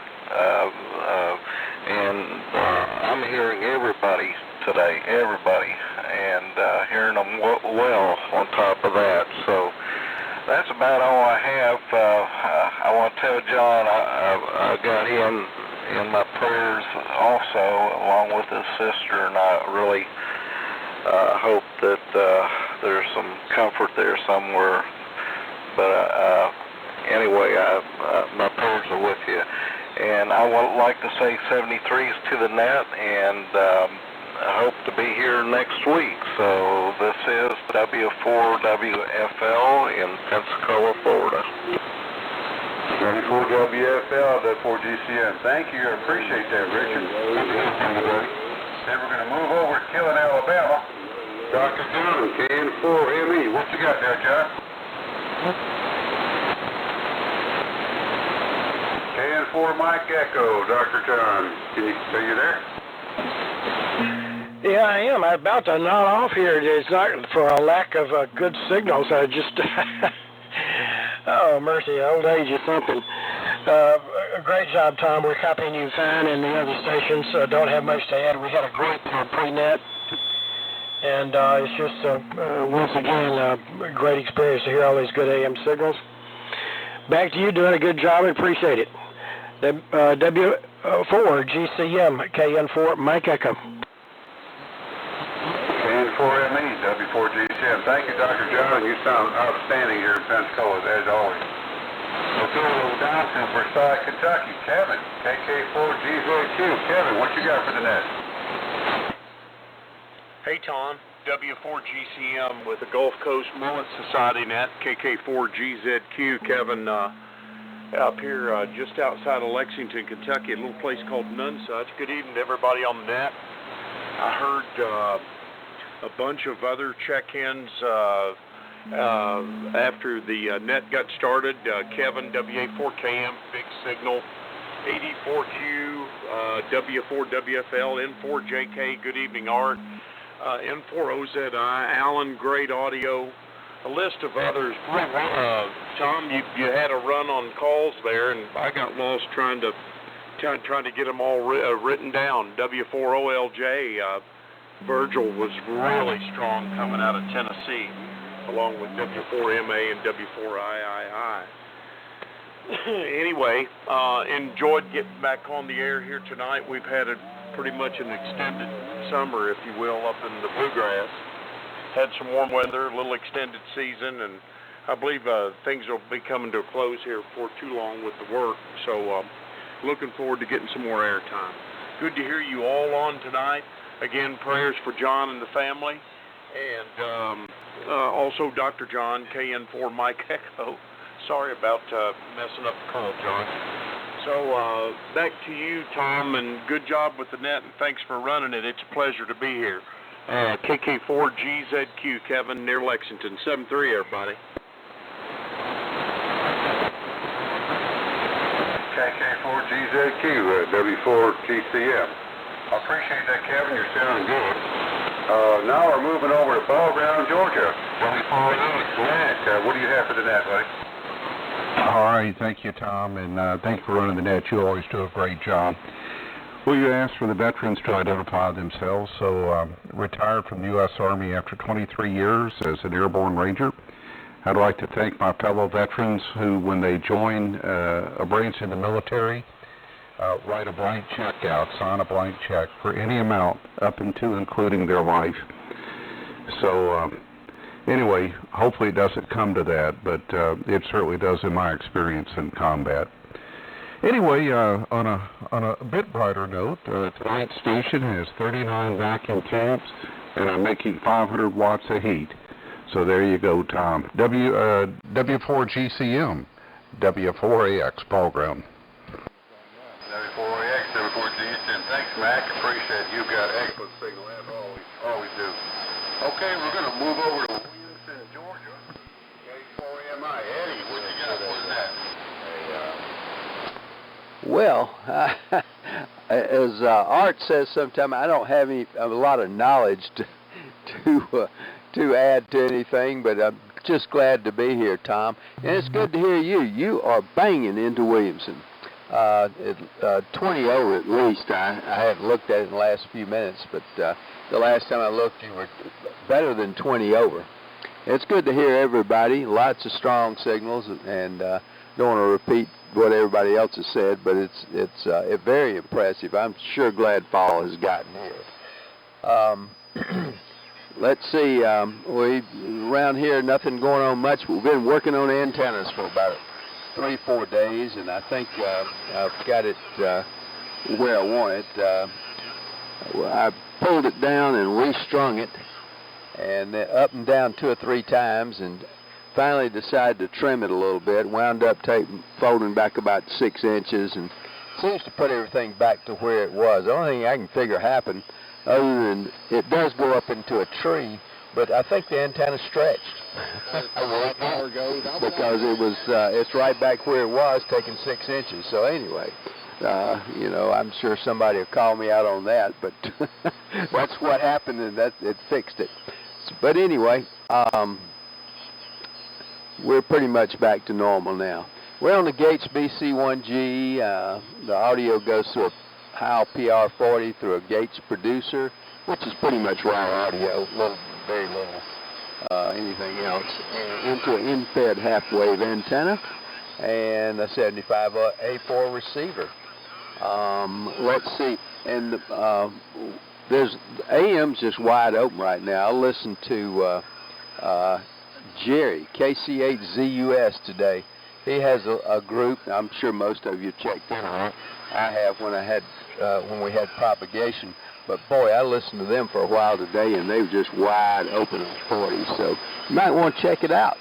I'm hearing everybody today, and hearing them well on top of that. So that's about all I have. I want to tell John I got him in my prayers also, along with his sister, and I really hope that there's some comfort there somewhere. But anyway, my prayers are with you. And I would like to say 73s to the net, and I hope to be here next week. So this is W4WFL in Pensacola, Florida. W4WFL, W4GCM. Thank you. I appreciate that, Richard. Then we're going to move over to Killen, Alabama. Dr. John, KN4ME. What you got there, John? KN4 Mike Echo, Dr. John. Are you there? Yeah, I am. I'm about to nod off here. It's not for a lack of good signals. I just, oh, mercy, old age is something. Great job, Tom. We're copying you fine, and the other stations don't have much to add. We had a great pre-net, and it's just, once again, a great experience to hear all these good AM signals. Back to you, doing a good job. I appreciate it. W4GCM KN4 Mike Echo. KN4ME, W4GCM. Thank you, Dr. John. You sound outstanding here in Pensacola, as always. We'll go down to Versailles, Kentucky. Kevin, KK4GZQ. Kevin, what you got for the net? Hey, Tom. W4GCM with the Gulf Coast Mullet Society net, KK4GZQ. Kevin, up here just outside of Lexington, Kentucky, a little place called Nonesuch. Good evening to everybody on the net. I heard a bunch of other check-ins after the net got started. Kevin, WA4KM, Big Signal, 84Q, W4WFL, N4JK, good evening, Art, N4OZI, Alan, great audio, a list of others. Tom, you had a run on calls there, and I got lost trying to get them all written down. W4OLJ, Virgil was really strong coming out of Tennessee, along with W4MA and W4III. Anyway, enjoyed getting back on the air here tonight. We've had pretty much an extended summer, if you will, up in the bluegrass. had some warm weather, a little extended season, and I believe things will be coming to a close here before too long with the work. So looking forward to getting some more airtime. Good to hear you all on tonight. Again, prayers for John and the family, and also Dr. John, KN4 Mike Echo. Sorry about messing up the call, John. So back to you, Tom, and good job with the net, and thanks for running it. It's a pleasure to be here. KK4GZQ, Kevin, near Lexington. 7-3, everybody. KK4GZQ, W4GCM. I appreciate that, Kevin. You're sounding good. Now we're moving over to Ball Ground, Georgia. W4GCM. What do you have for the net, buddy? All right, thank you, Tom, and thank you for running the net. You always do a great job. Well, you asked for the veterans to identify themselves, so retired from the U.S. Army after 23 years as an airborne ranger. I'd like to thank my fellow veterans who, when they join a branch in the military, write a blank check out, sign a blank check for any amount up into including their life. So anyway, hopefully it doesn't come to that, but it certainly does in my experience in combat. Anyway, on a bit brighter note, tonight's station has 39 vacuum tubes, and I'm making 500 watts of heat. So there you go, Tom. W4GCM, W4AX, Ball Ground. W4AX, W4GCM. Thanks, Mac. Appreciate it. You've got excellent signal, as always do. Okay, we're going to move over to Williamson, Georgia. K4MI. Eddie, what you got for that? Well, as Art says sometime, I don't have a lot of knowledge to add to anything, but I'm just glad to be here, Tom. And it's good to hear you. You are banging into Williamson. 20 over at least. I haven't looked at it in the last few minutes, but the last time I looked, you were better than 20 over. It's good to hear everybody. Lots of strong signals, and don't want to repeat what everybody else has said, but it's very impressive. I'm sure glad fall has gotten here. Let's see, around here, nothing going on much. We've been working on antennas for about 3-4 days, and I think I've got it where I want it. I pulled it down and restrung it, and up and down 2 or 3 times, and finally decided to trim it a little bit. Wound up folding back about 6 inches, and seems to put everything back to where it was. The only thing I can figure happened, other than it does go up into a tree, but I think the antenna stretched. Because it's right back where it was, taking 6 inches. So anyway, I'm sure somebody will call me out on that, but that's what happened, and it fixed it. But anyway, we're pretty much back to normal now. We're on the Gates BC1G. The audio goes through a Howell PR40 through a Gates producer, which is pretty much raw audio, very little anything else, into an in-fed half-wave antenna and a 75A4 receiver. Let's see, and there's AM's just wide open right now. I listened to Jerry, KC8ZUS today. He has a group. I'm sure most of you checked in on it. I have when we had propagation. But boy, I listened to them for a while today, and they were just wide open on 40. So you might want to check it out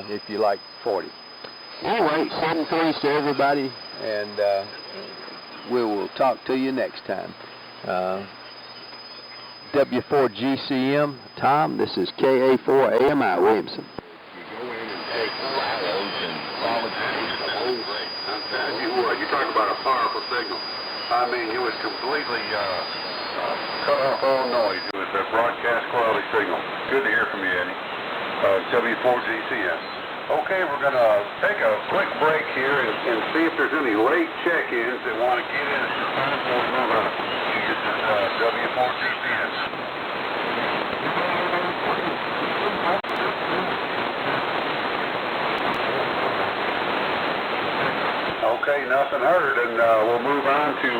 if you like 40. Anyway, 7-3 to everybody, and we will talk to you next time. W4GCM, Tom, this is KA4AMI Williamson. You talk about a powerful signal. I mean, it was completely cut off all noise. It was a broadcast quality signal. Good to hear from you, Eddie. W4GCM. Okay, we're going to take a quick break here and see if there's any late check-ins that want to get in at this time before we move on. This is W4GCM. Okay, nothing heard, and we'll move on to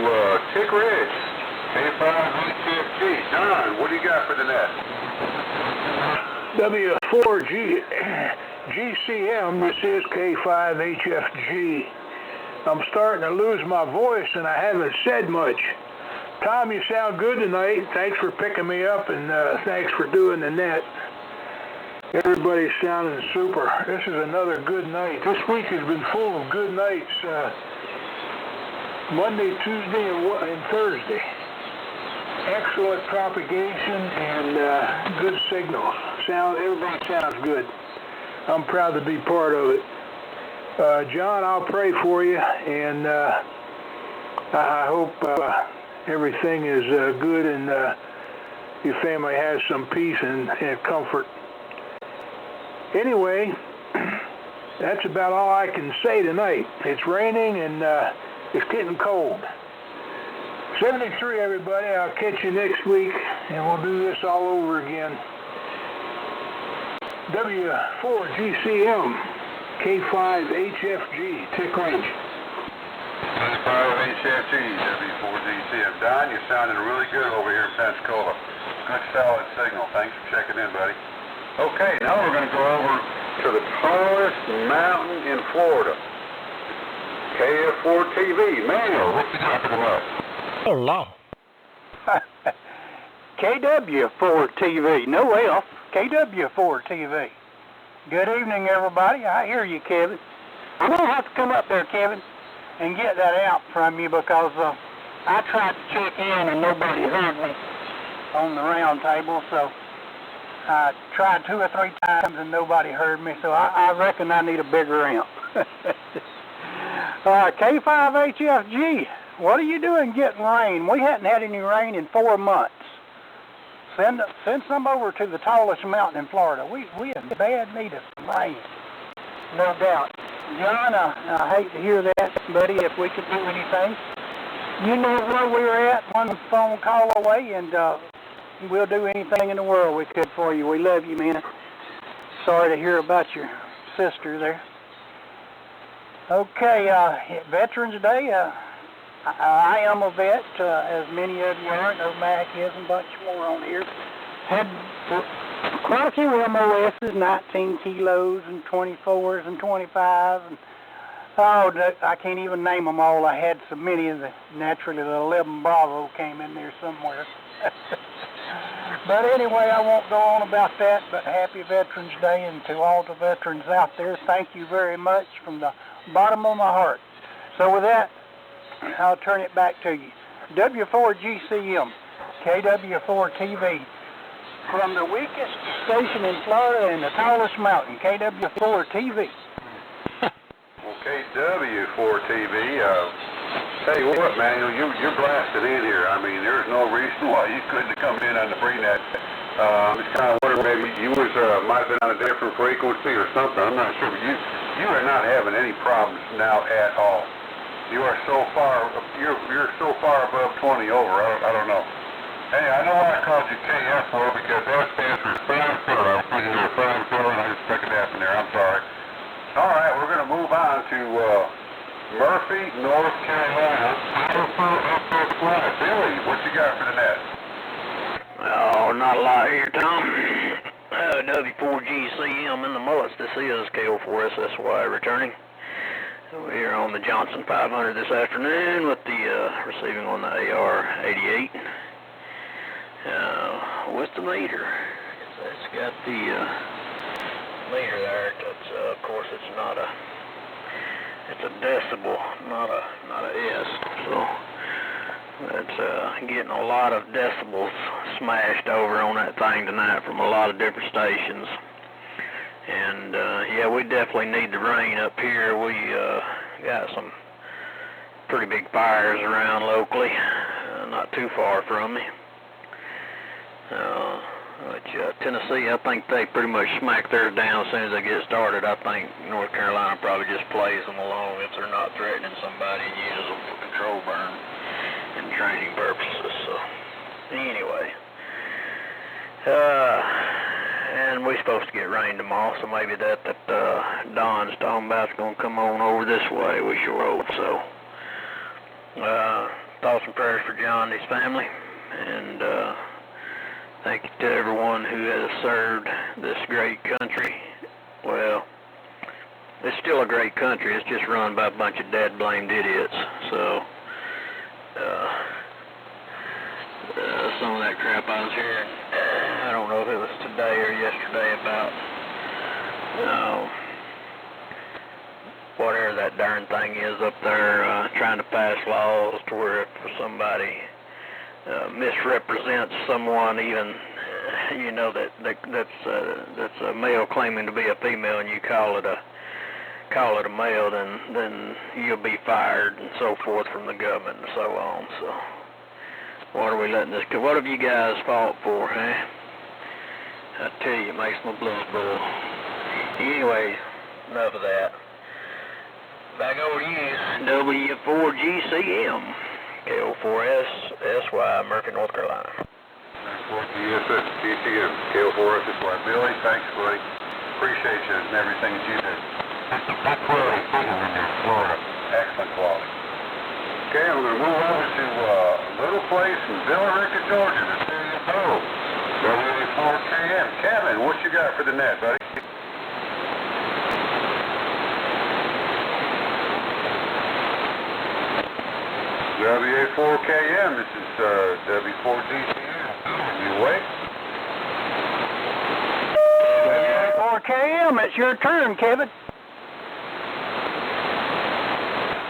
Tick Ridge, K5HFG. Don, what do you got for the net? W4GCM, this is K5HFG. I'm starting to lose my voice and I haven't said much. Tom, you sound good tonight. Thanks for picking me up and thanks for doing the net. Everybody's sounding super. This is another good night. This week has been full of good nights. Monday, Tuesday, and Thursday. Excellent propagation and good signals. Everybody sounds good. I'm proud to be part of it. John, I'll pray for you, and I hope everything is good and your family has some peace and comfort. Anyway, that's about all I can say tonight. It's raining and it's getting cold. 73, everybody. I'll catch you next week, and we'll do this all over again. W4GCM, K5HFG, Tick Range. K5HFG, W4GCM. Don, you're sounding really good over here in Pensacola. Good solid signal. Thanks for checking in, buddy. Okay, now we're going to go over to the tallest mountain in Florida. KF4TV. Manuel, what you got for the left? Oh, Lord. KW4TV, no F, KW4TV. Good evening, everybody. I hear you, Kevin. I'm going to have to come up there, Kevin, and get that out from you because I tried to check in and nobody heard me on the round table, so I tried 2 or 3 times and nobody heard me, so I reckon I need a bigger amp. K5HFG, what are you doing getting rain? We hadn't had any rain in 4 months. Send some over to the tallest mountain in Florida. We in bad need of some rain, no doubt. John, I hate to hear that, buddy. If we could do anything, you know where we're at, one phone call away, and we'll do anything in the world we could for you. We love you, man. Sorry to hear about your sister there. Okay, Veterans Day. I am a vet, as many of you are. I know Mac is and a bunch more on here. Had quite a few MOSs, 19 kilos and 24s and 25s. And, I can't even name them all. I had so many of the, naturally the 11 Bravo came in there somewhere. But anyway, I won't go on about that, but happy Veterans Day, and to all the veterans out there, thank you very much from the bottom of my heart. So with that, I'll turn it back to you. W4GCM, KW4TV. From the weakest station in Florida and the tallest mountain, KW4TV. Okay, W4TV. Tell you what, Manuel, you're blasted in here. I mean, there's no reason why you couldn't have come in on the pre-net. I'm just kind of wondering, maybe you might have been on a different frequency or something. I'm not sure, but you are not having any problems now at all. You are so far, you're so far above 20 over, I don't know. Hey, I know I called you KF4 because that stands for Fine Filler. I was thinking you were Fine Filler and I just stuck it up in there, I'm sorry. All right, we're going to move on to Murphy, North Carolina. Billy, what you got for the net? Oh, not a lot here, Tom. W4GCM in the Mullets. This is KO4SSY returning. We're on the Johnson 500 this afternoon with the receiving on the AR-88. What's the meter? It's got the meter there. That's of course it's not a. It's a decibel, not a S. So that's getting a lot of decibels smashed over on that thing tonight from a lot of different stations. And yeah, we definitely need the rain up here. We got some pretty big fires around locally, not too far from me. Tennessee, I think they pretty much smack theirs down as soon as they get started. I think North Carolina probably just plays them along if they're not threatening somebody and uses them for control burn and training purposes. So anyway, and we're supposed to get rain tomorrow, so maybe that Don's talking about is going to come on over this way. We sure hope so. Thoughts and prayers for John and his family, and Thank you to everyone who has served this great country. Well, it's still a great country. It's just run by a bunch of dad-blamed idiots. So, some of that crap I was hearing, I don't know if it was today or yesterday about whatever that darn thing is up there, trying to pass laws to where if somebody misrepresents someone, even that's a male claiming to be a female, and you call it a male, then you'll be fired and so forth from the government and so on. So what are we letting this go? What have you guys fought for, huh? I tell you, it makes my blood boil. Anyway, enough of that. Back over to you, W4GCM, KO4SSY, Murphy, North Carolina. W4GCM, KO4SSY. Billy, thanks, buddy. Appreciate you and everything that you did. That's a good quality signal in there, Florida. Excellent quality. Okay, I'm going to move over to a little place in Villa Rica, Georgia, the city of Bow. W4KM. Kevin, what you got for the net, buddy? W4KM, this is W4GCM. You awake? W4KM, it's your turn, Kevin.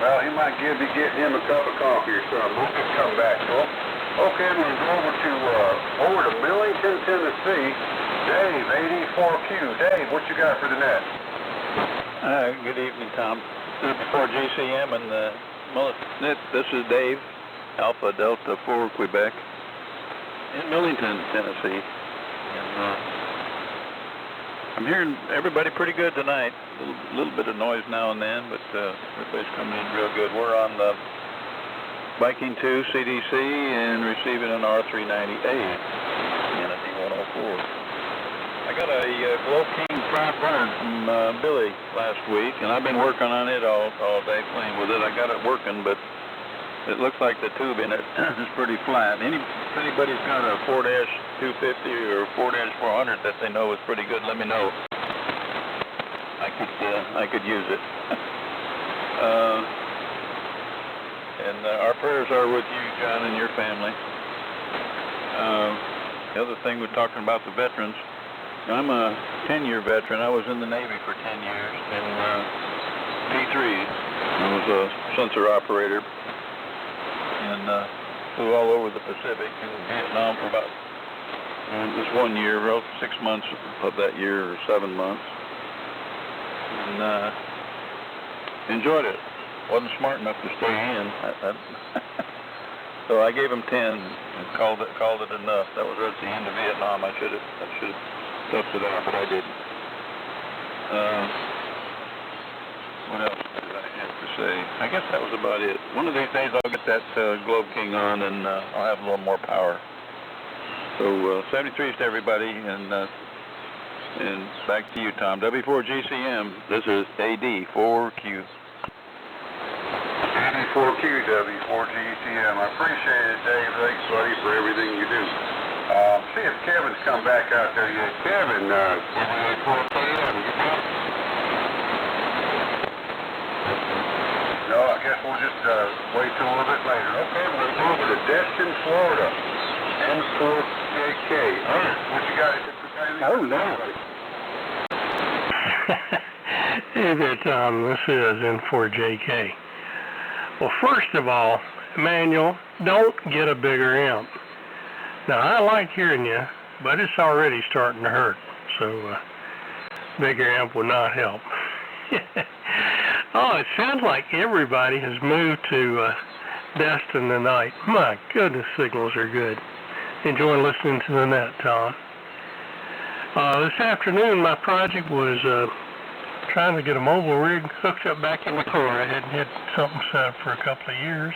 Well, he might be getting him a cup of coffee or something. We'll just come back to him. Okay, I'm going to go over to Millington, Tennessee. Dave, 84Q. Dave, what you got for the net? Good evening, Tom. W4GCM and the Mullet. This is Dave, Alpha Delta 4, Quebec, in Millington, Tennessee. And I'm hearing everybody pretty good tonight. A little bit of noise now and then, but everybody's coming in real good. We're on the Viking 2 CDC and receiving an R390A and a D104. I got a Glow King 500 from Billy last week, and I've been working on it all day playing with it. I got it working, but it looks like the tube in it is pretty flat. If anybody's got a 4-250 or 4-400 that they know is pretty good, let me know. I could use it. And our prayers are with you, John, and your family. The other thing, we're talking about the veterans. I'm a 10-year veteran. I was in the Navy for 10 years in P3. I was a sensor operator and flew all over the Pacific and Vietnam for about just 1 year, 6 months of that year, or 7 months. And enjoyed it. Wasn't smart enough to stay in. So I gave him 10 and called it enough. That was at the end of Vietnam. I should have stuffed it out, but I didn't. What else did I have to say? I guess that was about it. One of these days I'll get that Globe King on, and I'll have a little more power. So 73s to everybody, and back to you, Tom. W4GCM. This is AD4Q. AD4Q, W4GCM. I appreciate it, Dave. Thanks, buddy, for everything you do. See if Kevin's come back out there yet. Kevin, W4KM, you got it? No, I guess we'll just wait till a little bit later. Okay, we're going to go over to Destin, Florida. N4JK. What you got? Oh, no. Hey there, Tom. This is N4JK. Well, first of all, Emmanuel, don't get a bigger amp. Now, I like hearing you, but it's already starting to hurt, so bigger amp will not help. Oh, it sounds like everybody has moved to Destin tonight. My goodness, signals are good. Enjoy listening to the net, Tom. This afternoon, my project was trying to get a mobile rig hooked up back in the car. I hadn't had something set up for a couple of years.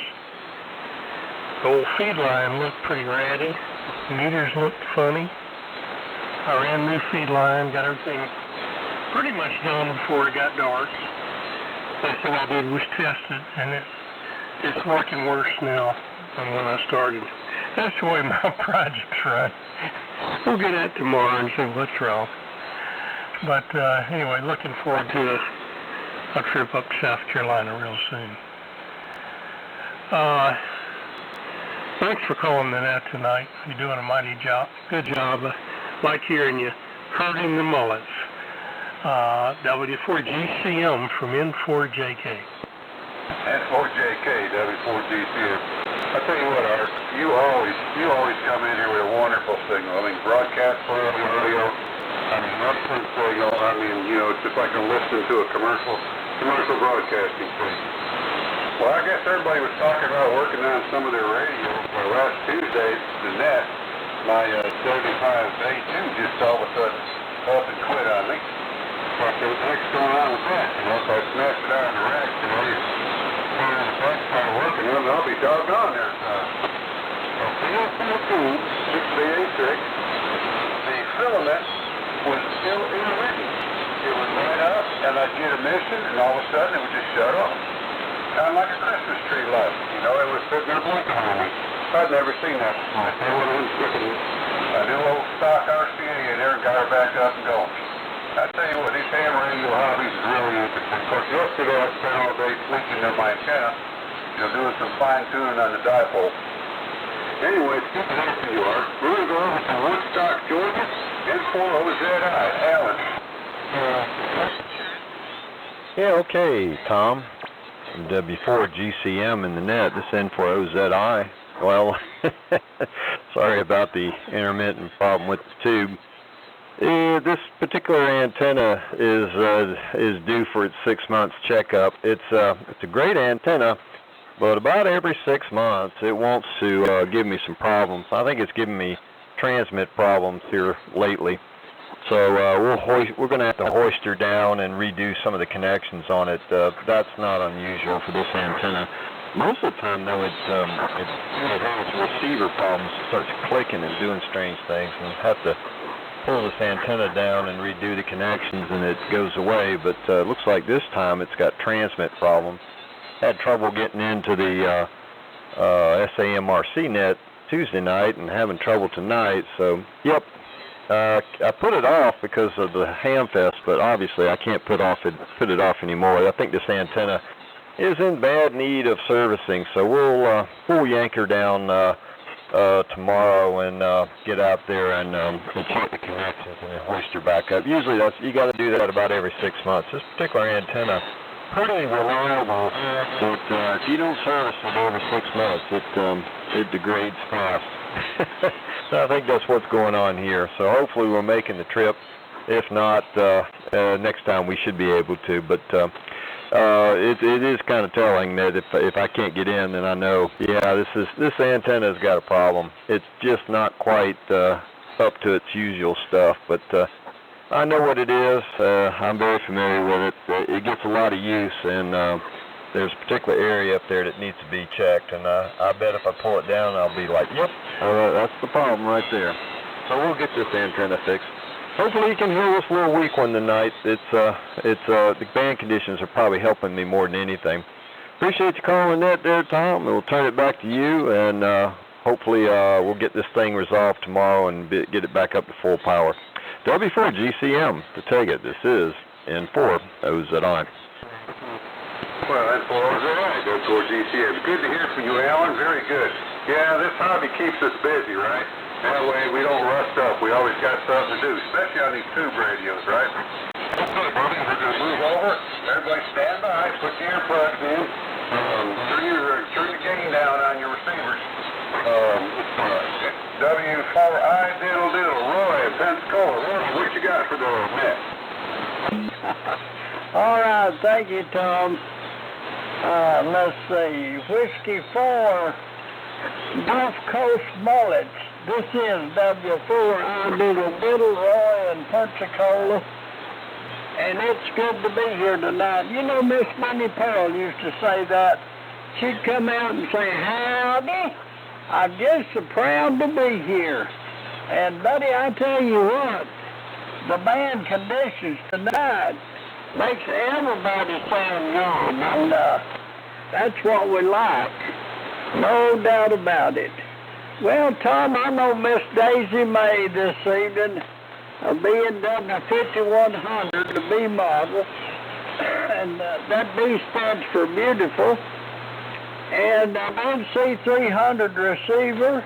The old feed line looked pretty ratty. Meters looked funny. I ran new feed line, got everything pretty much done before it got dark. Last thing I did was test it, and it's working worse now than when I started. That's the way my projects run. We'll get at tomorrow and see what's wrong. But anyway, looking forward to a trip up to South Carolina real soon. Thanks for calling the net tonight. You're doing a mighty job. Good job. Like hearing you herding the mullets. W4GCM from N4JK. N4JK, W4GCM. I tell you what, Art, you always come in here with a wonderful signal. I mean, broadcast for audio. I mean, excellent signal. I mean, you know, it's just like I'm listening to a commercial broadcasting thing. Well, I guess everybody was talking about working on some of their radio. Well, last Tuesday, the net, my 75A2 just all of a sudden up and quit on me. What the heck's going on with that? You know, if I smashed it out of the rack today, and the back started working on it, I'll be doggone there. The 6A6, the filament was still intermittent. It would light up, and I'd get a mission, and all of a sudden it would just shut off. Kind of like a Christmas tree light. You know, it was sitting there blinking on me. I'd never seen that before. They went in sticking a new old stock RCA in there and got her back up and going. I tell you what, these ham radio hobbies is really interesting. Of course, yesterday I spent all day tweaking in my antenna, you know, doing some fine-tuning on the dipole. Anyway, it's good to hear from you, Art. We're going to go over to Woodstock, Georgia, N4OZI, Alan. Yeah, okay, Tom. From W4GCM in the net, this N4OZI. Well, sorry about the intermittent problem with the tube. This particular antenna is due for its 6 months checkup. It's a great antenna, but about every 6 months it wants to give me some problems. I think it's given me transmit problems here lately. So we're going to have to hoist her down and redo some of the connections on it. That's not unusual for this antenna. Most of the time, though, it has receiver problems. It starts clicking and doing strange things, and have to pull this antenna down and redo the connections, and it goes away. But it looks like this time it's got transmit problems. Had trouble getting into the SAMRC net Tuesday night and having trouble tonight. So, yep. I put it off because of the Hamfest, but obviously I can't put it off anymore. I think this antenna is in bad need of servicing, so we'll yank her down tomorrow and get out there and check the connections and then hoist her back up. Usually you got to do that about every 6 months. This particular antenna, pretty reliable, but if you don't service it every 6 months, it degrades fast. So I think that's what's going on here. So hopefully we're making the trip. If not, next time we should be able to. But it is kind of telling that if I can't get in, then I know, yeah, this antenna's got a problem. It's just not quite up to its usual stuff. But I know what it is. I'm very familiar with it. It gets a lot of use, and there's a particular area up there that needs to be checked, and I bet if I pull it down, I'll be like, yep, that's the problem right there. So we'll get this antenna fixed. Hopefully you can hear this little weak one tonight. The band conditions are probably helping me more than anything. Appreciate you calling that there, Tom, and we'll turn it back to you, and hopefully we'll get this thing resolved tomorrow and get it back up to full power. W4GCM, to take it, this is N4OZI. Well, N4OZI, W4GCM. Good to hear from you, Alan. Very good. Yeah, this hobby keeps us busy, right? That way we don't rust up. We always got something to do, especially on these tube radios, right? Okay, buddy, we're going to move over. Everybody stand by. Put the earplugs in. Turn the gain down on your receivers. W4I diddle diddle. Roy in Pensacola. Roy, what you got for the net? All right, thank you, Tom. Let's see, Whiskey 4, Gulf Coast Mullets. This is W4I Diddle Roy in Pensacola, and it's good to be here tonight. You know, Miss Minnie Pearl used to say that. She'd come out and say, howdy, I'm just so proud to be here. And, buddy, I tell you what, the band conditions tonight makes everybody sound young, and that's what we like, no doubt about it. Well, Tom, I know Miss Daisy May this evening, a BMW 5100, the B model, and that B stands for beautiful, and an NC300 receiver,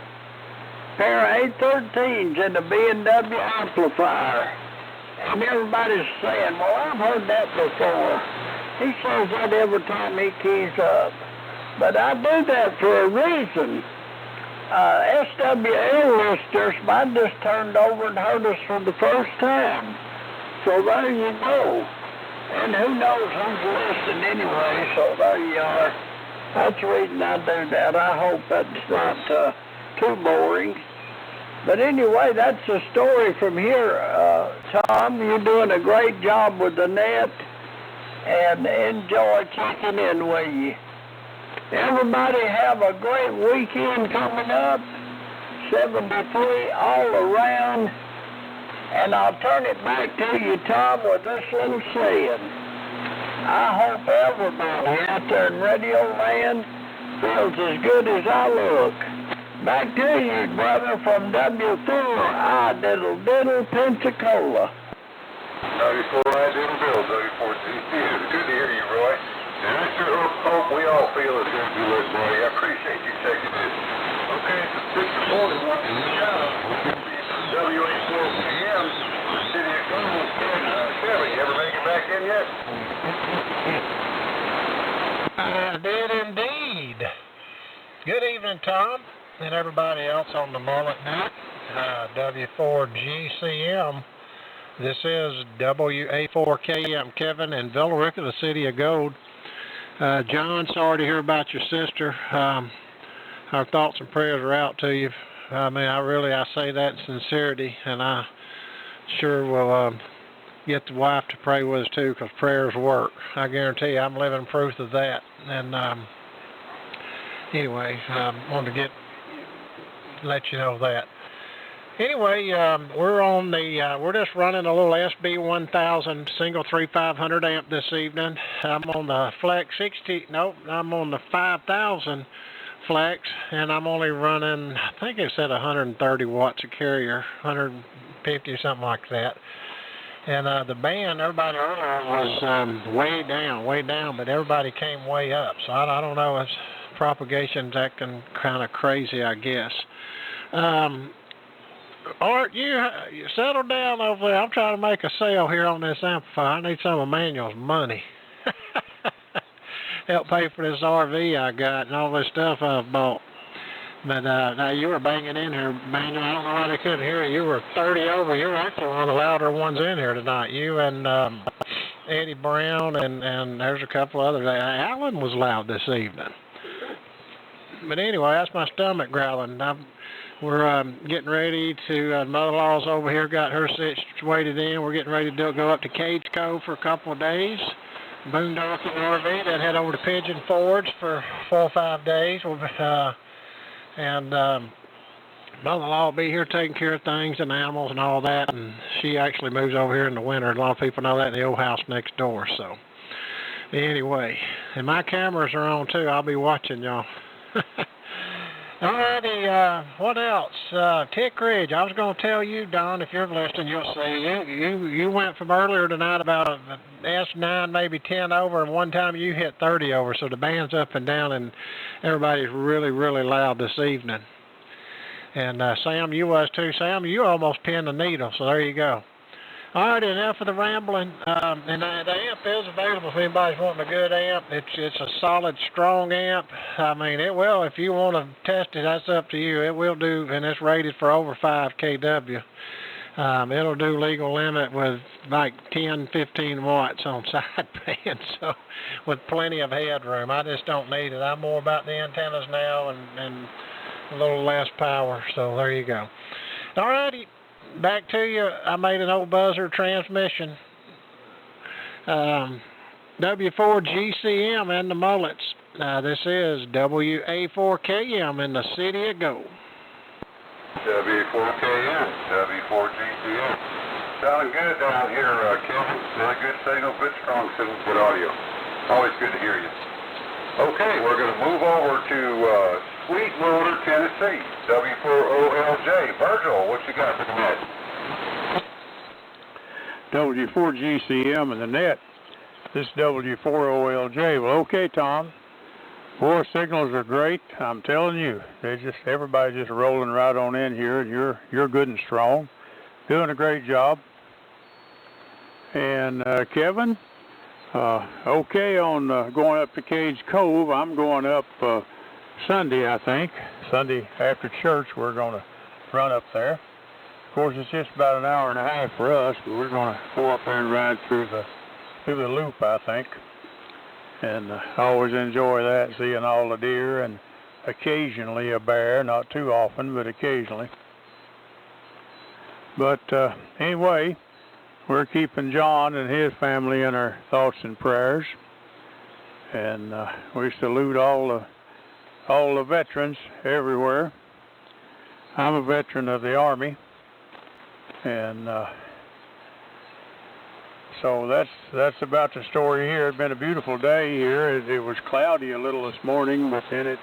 pair of A13s and a BMW amplifier. And everybody's saying, well, I've heard that before. He says that every time he keys up. But I do that for a reason. SWL listeners might just turned over and heard us for the first time. So there you go. And who knows who's listening anyway, so there you are. That's the reason I do that. I hope that's not too boring. But anyway, that's the story from here. Tom, you're doing a great job with the net, and enjoy checking in with you. Everybody have a great weekend coming up, 73 all around, and I'll turn it back to you, Tom, with this little saying. I hope everybody out there in Radio Land feels as good as I look. Back to you, brother, from W4 Diddle Pensacola. W4 Diddle, W4GCM. Good to hear you, Roy. And I sure hope we all feel as good as you look, buddy. I appreciate you checking in. Okay, it's 6 morning. W4GCM, the city of Columbus. Chevy, you ever make it back in yet? I did indeed. Good evening, Tom, and everybody else on the Mullet Net. W4GCM. This is W4GCM Kevin in Villarica, the city of gold. John, sorry to hear about your sister. Our thoughts and prayers are out to you. I mean, I say that in sincerity, and I sure will get the wife to pray with us too, because prayers work. I guarantee you, I'm living proof of that. And anyway, wanted to let you know that. Anyway, we're just running a little SB1000 single 3500 amp this evening. I'm on the Flex 60. Nope, I'm on the 5000 Flex, and I'm only running, I think it said 130 watts of carrier, 150 or something like that. And the band, everybody earlier was way down, but everybody came way up. So I don't know, it's propagation's acting kind of crazy, I guess. Art, you settle down over there. I'm trying to make a sale here on this amplifier. I need some of Manuel's money. Help pay for this RV I got and all this stuff I've bought. But now you were banging in here, Manuel. I don't know why they couldn't hear you. You were 30 over. You were actually one of the louder ones in here tonight. You and Eddie Brown and there's a couple others. Alan was loud this evening. But anyway, that's my stomach growling. We're getting ready to, mother-in-law's over here, got her situated in. We're getting ready to go up to Cage Cove for a couple of days. Boondocking RV, then head over to Pigeon Forge for 4 or 5 days. And mother-in-law will be here taking care of things and animals and all that. And she actually moves over here in the winter. A lot of people know that in the old house next door. So anyway, and my cameras are on too. I'll be watching y'all. Alrighty, what else? Tick Ridge. I was going to tell you, Don, if you're listening, you'll see. You went from earlier tonight about a S9, maybe 10 over, and one time you hit 30 over. So the band's up and down, and everybody's really, really loud this evening. And Sam, you was too. Sam, you almost pinned the needle, so there you go. All right, enough of the rambling. And the amp is available if anybody's wanting a good amp. It's a solid, strong amp. I mean, it will, if you want to test it, that's up to you. It will do, and it's rated for over 5 kW. It'll do legal limit with like 10, 15 watts on side bands, so with plenty of headroom. I just don't need it. I'm more about the antennas now and a little less power, so there you go. All righty. Back to you. I made an old buzzer transmission. W4GCM and the Mullets. This is WA4KM in the city of gold. W4KM, W4GCM. Sounding good down here, Kevin. Not a good signal, good strong signal, good audio. Always good to hear you. Okay, we're going to move over to Sweetwater, Tennessee. W4OLJ. Virgil, what you got for the net? W4GCM and the net. This is W4OLJ. Well, okay, Tom. Boy, signals are great. I'm telling you, everybody's just rolling right on in here, and you're good and strong, doing a great job. And Kevin, okay on going up to Cage Cove. I'm going up Sunday, I think. Sunday after church, we're going to run up there. Of course, it's just about an hour and a half for us, but we're going to go up there and ride through the loop, I think. And I always enjoy that, seeing all the deer and occasionally a bear, not too often, but occasionally. But anyway, we're keeping John and his family in our thoughts and prayers. And we salute all the veterans everywhere. I'm a veteran of the Army. And so that's about the story here. It's been a beautiful day here. It was cloudy a little this morning, but then it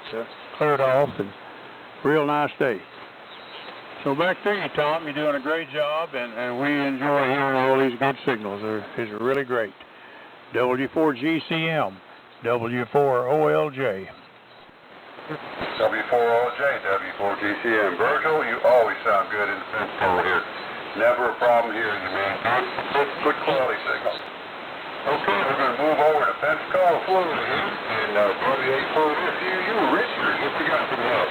cleared off, and real nice day. So back to you, Tom. You're doing a great job, and we enjoy hearing all these good signals. It's really great. W4GCM, W4OLJ. W4OLJ, W4GCM. Virgil, you always sound good in the fence over here. Never a problem hearing you, man. Good quality signal. Okay, we're going to move over to Pensacola, Florida here, and W4FUU, Richard, what you got for us?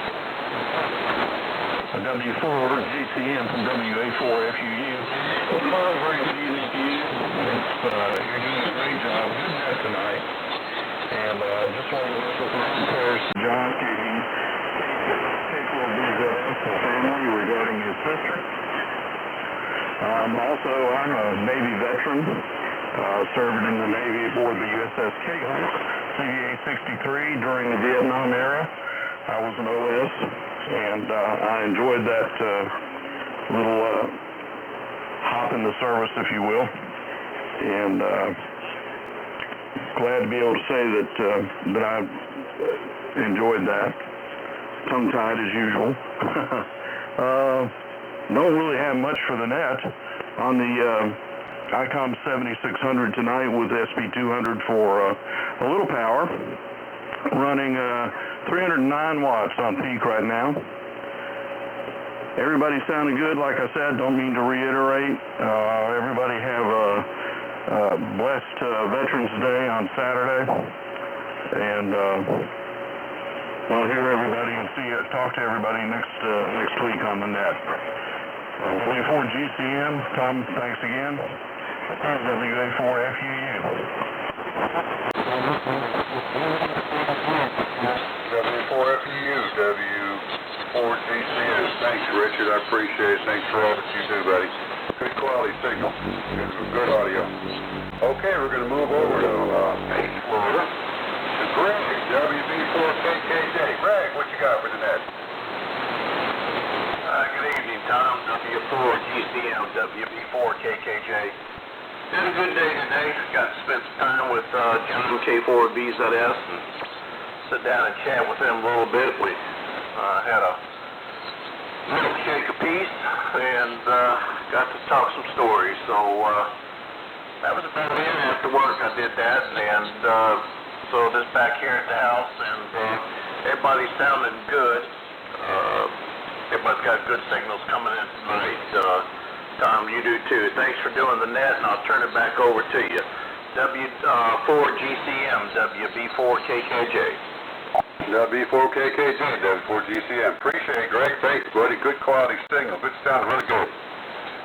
W4GCM from W4FUU. Well, very good evening to you. You're doing a great job. Good night tonight. And just want to wish some prayers to John Keating, K4BZF family regarding his sister. I'm a Navy veteran, serving in the Navy aboard the USS Cagle, CVA-63 during the Vietnam era. I was an OS, and I enjoyed that little hop in the service, if you will. And glad to be able to say that I enjoyed that. Tongue-tied as usual. Don't really have much for the net. On the ICOM 7600 tonight with SB200 for a little power, running 309 watts on peak right now. Everybody's sounding good, like I said. Don't mean to reiterate. Everybody have a blessed Veterans Day on Saturday, and we'll hear everybody and talk to everybody next week on the net. W4GCM, Tom, thanks again. W4FUU. W4FUU, W4GCM. Thanks, Richard. I appreciate it. Thanks for all that you do, buddy. Good quality signal. Good audio. Okay, we're going to move over to Page, Florida. To Greg, WB4KKJ. Greg, what you got for the net? Good evening, Tom. W4GCM, WB4KKJ. Had a good day today. Got to spend some time with John K4BZS and sit down and chat with him a little bit. We had a milkshake apiece and got to talk some stories. So that was about it. After work, I did that, and so just back here at the house, and everybody's sounding good. Everybody's got good signals coming in tonight. Tom, you do too. Thanks for doing the net, and I'll turn it back over to you. W4GCM, WB4KKJ. W4KKJ, W4GCM. Appreciate it, Greg. Thanks, buddy. Good quality signal. Good sound. Really good.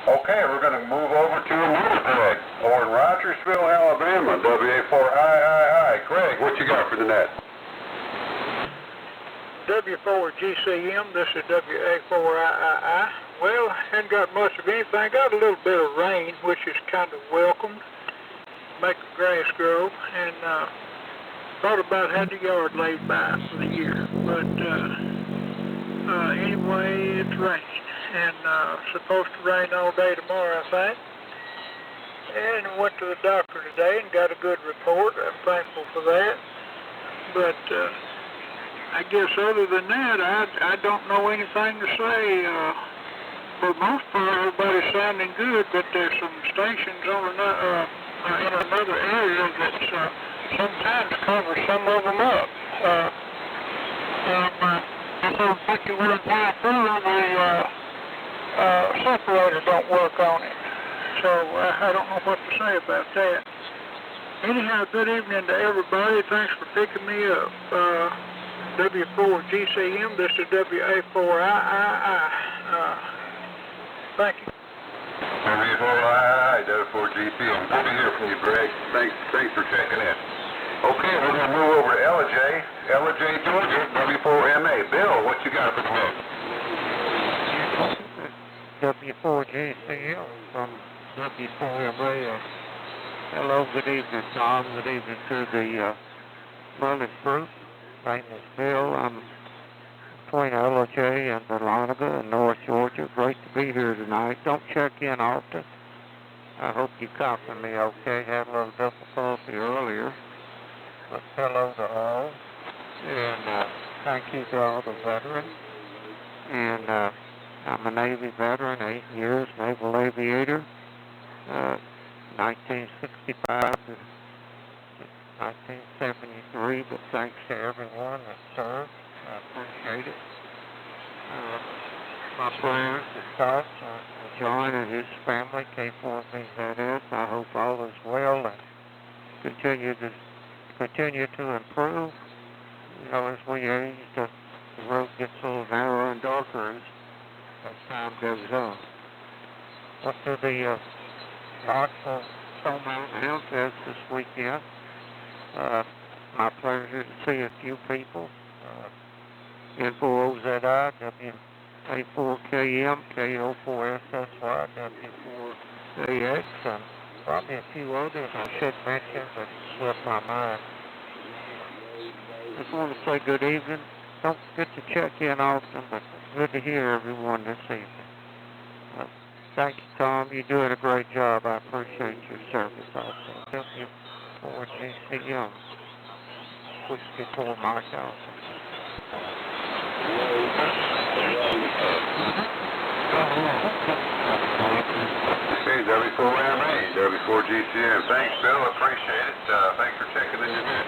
Okay, we're going to move over to another Greg over in Rogersville, Alabama. WA4I. Greg, what you got for the net? W4GCM, this is WA4II. Well, hadn't got much of anything. Got a little bit of rain, which is kind of welcomed. Make the grass grow, and thought about had the yard laid by for the year. But anyway, it's raining, and supposed to rain all day tomorrow, I think. And went to the doctor today and got a good report. I'm thankful for that. But I guess other than that, I don't know anything to say. For the most part, everybody's sounding good, but there's some stations on another, in another area that sometimes cover some of them up. And if 51.2, the separator don't work on it. So I don't know what to say about that. Anyhow, good evening to everybody. Thanks for picking me up. W4GCM, this is WA4II. Thank you. W4II, W4GCM. Good to hear from you, Greg. Thanks for checking in. Okay, we're going to move over to LJ Georgia, W4MA. Bill, what you got for today? W4GCM from W4MA. Hello, good evening, Tom. Good evening to the Mullet group. My name is Bill. I'm between LJ and Veronica in North Georgia. Great to be here tonight. Don't check in often. I hope you copy me okay. Had a little difficulty earlier. But hello to all. And thank you to all the veterans. And I'm a Navy veteran, 8 years, naval aviator. 1965 to 1973, but thanks to everyone that served. I appreciate it. My prayers to Scott, John and his family, K4B that is. I hope all is well and continue to improve. You know, as we age, the road gets a little narrower and darker as time goes on. Went to the Knoxville Stone Mountain Hill Test this weekend. My pleasure to see a few people. N4OZI, WA4KM, KO4SSY, W4AX, and probably a few others I should mention, but slipped my mind. Just want to say good evening. Don't get to check in often, but good to hear everyone this evening. Thank you, Tom. You're doing a great job. I appreciate your service also. W4GCM. Whiskey for Mike Allison. Okay, W4MA, W4GCM. Thanks, Bill. Appreciate it. Thanks for checking in your bid.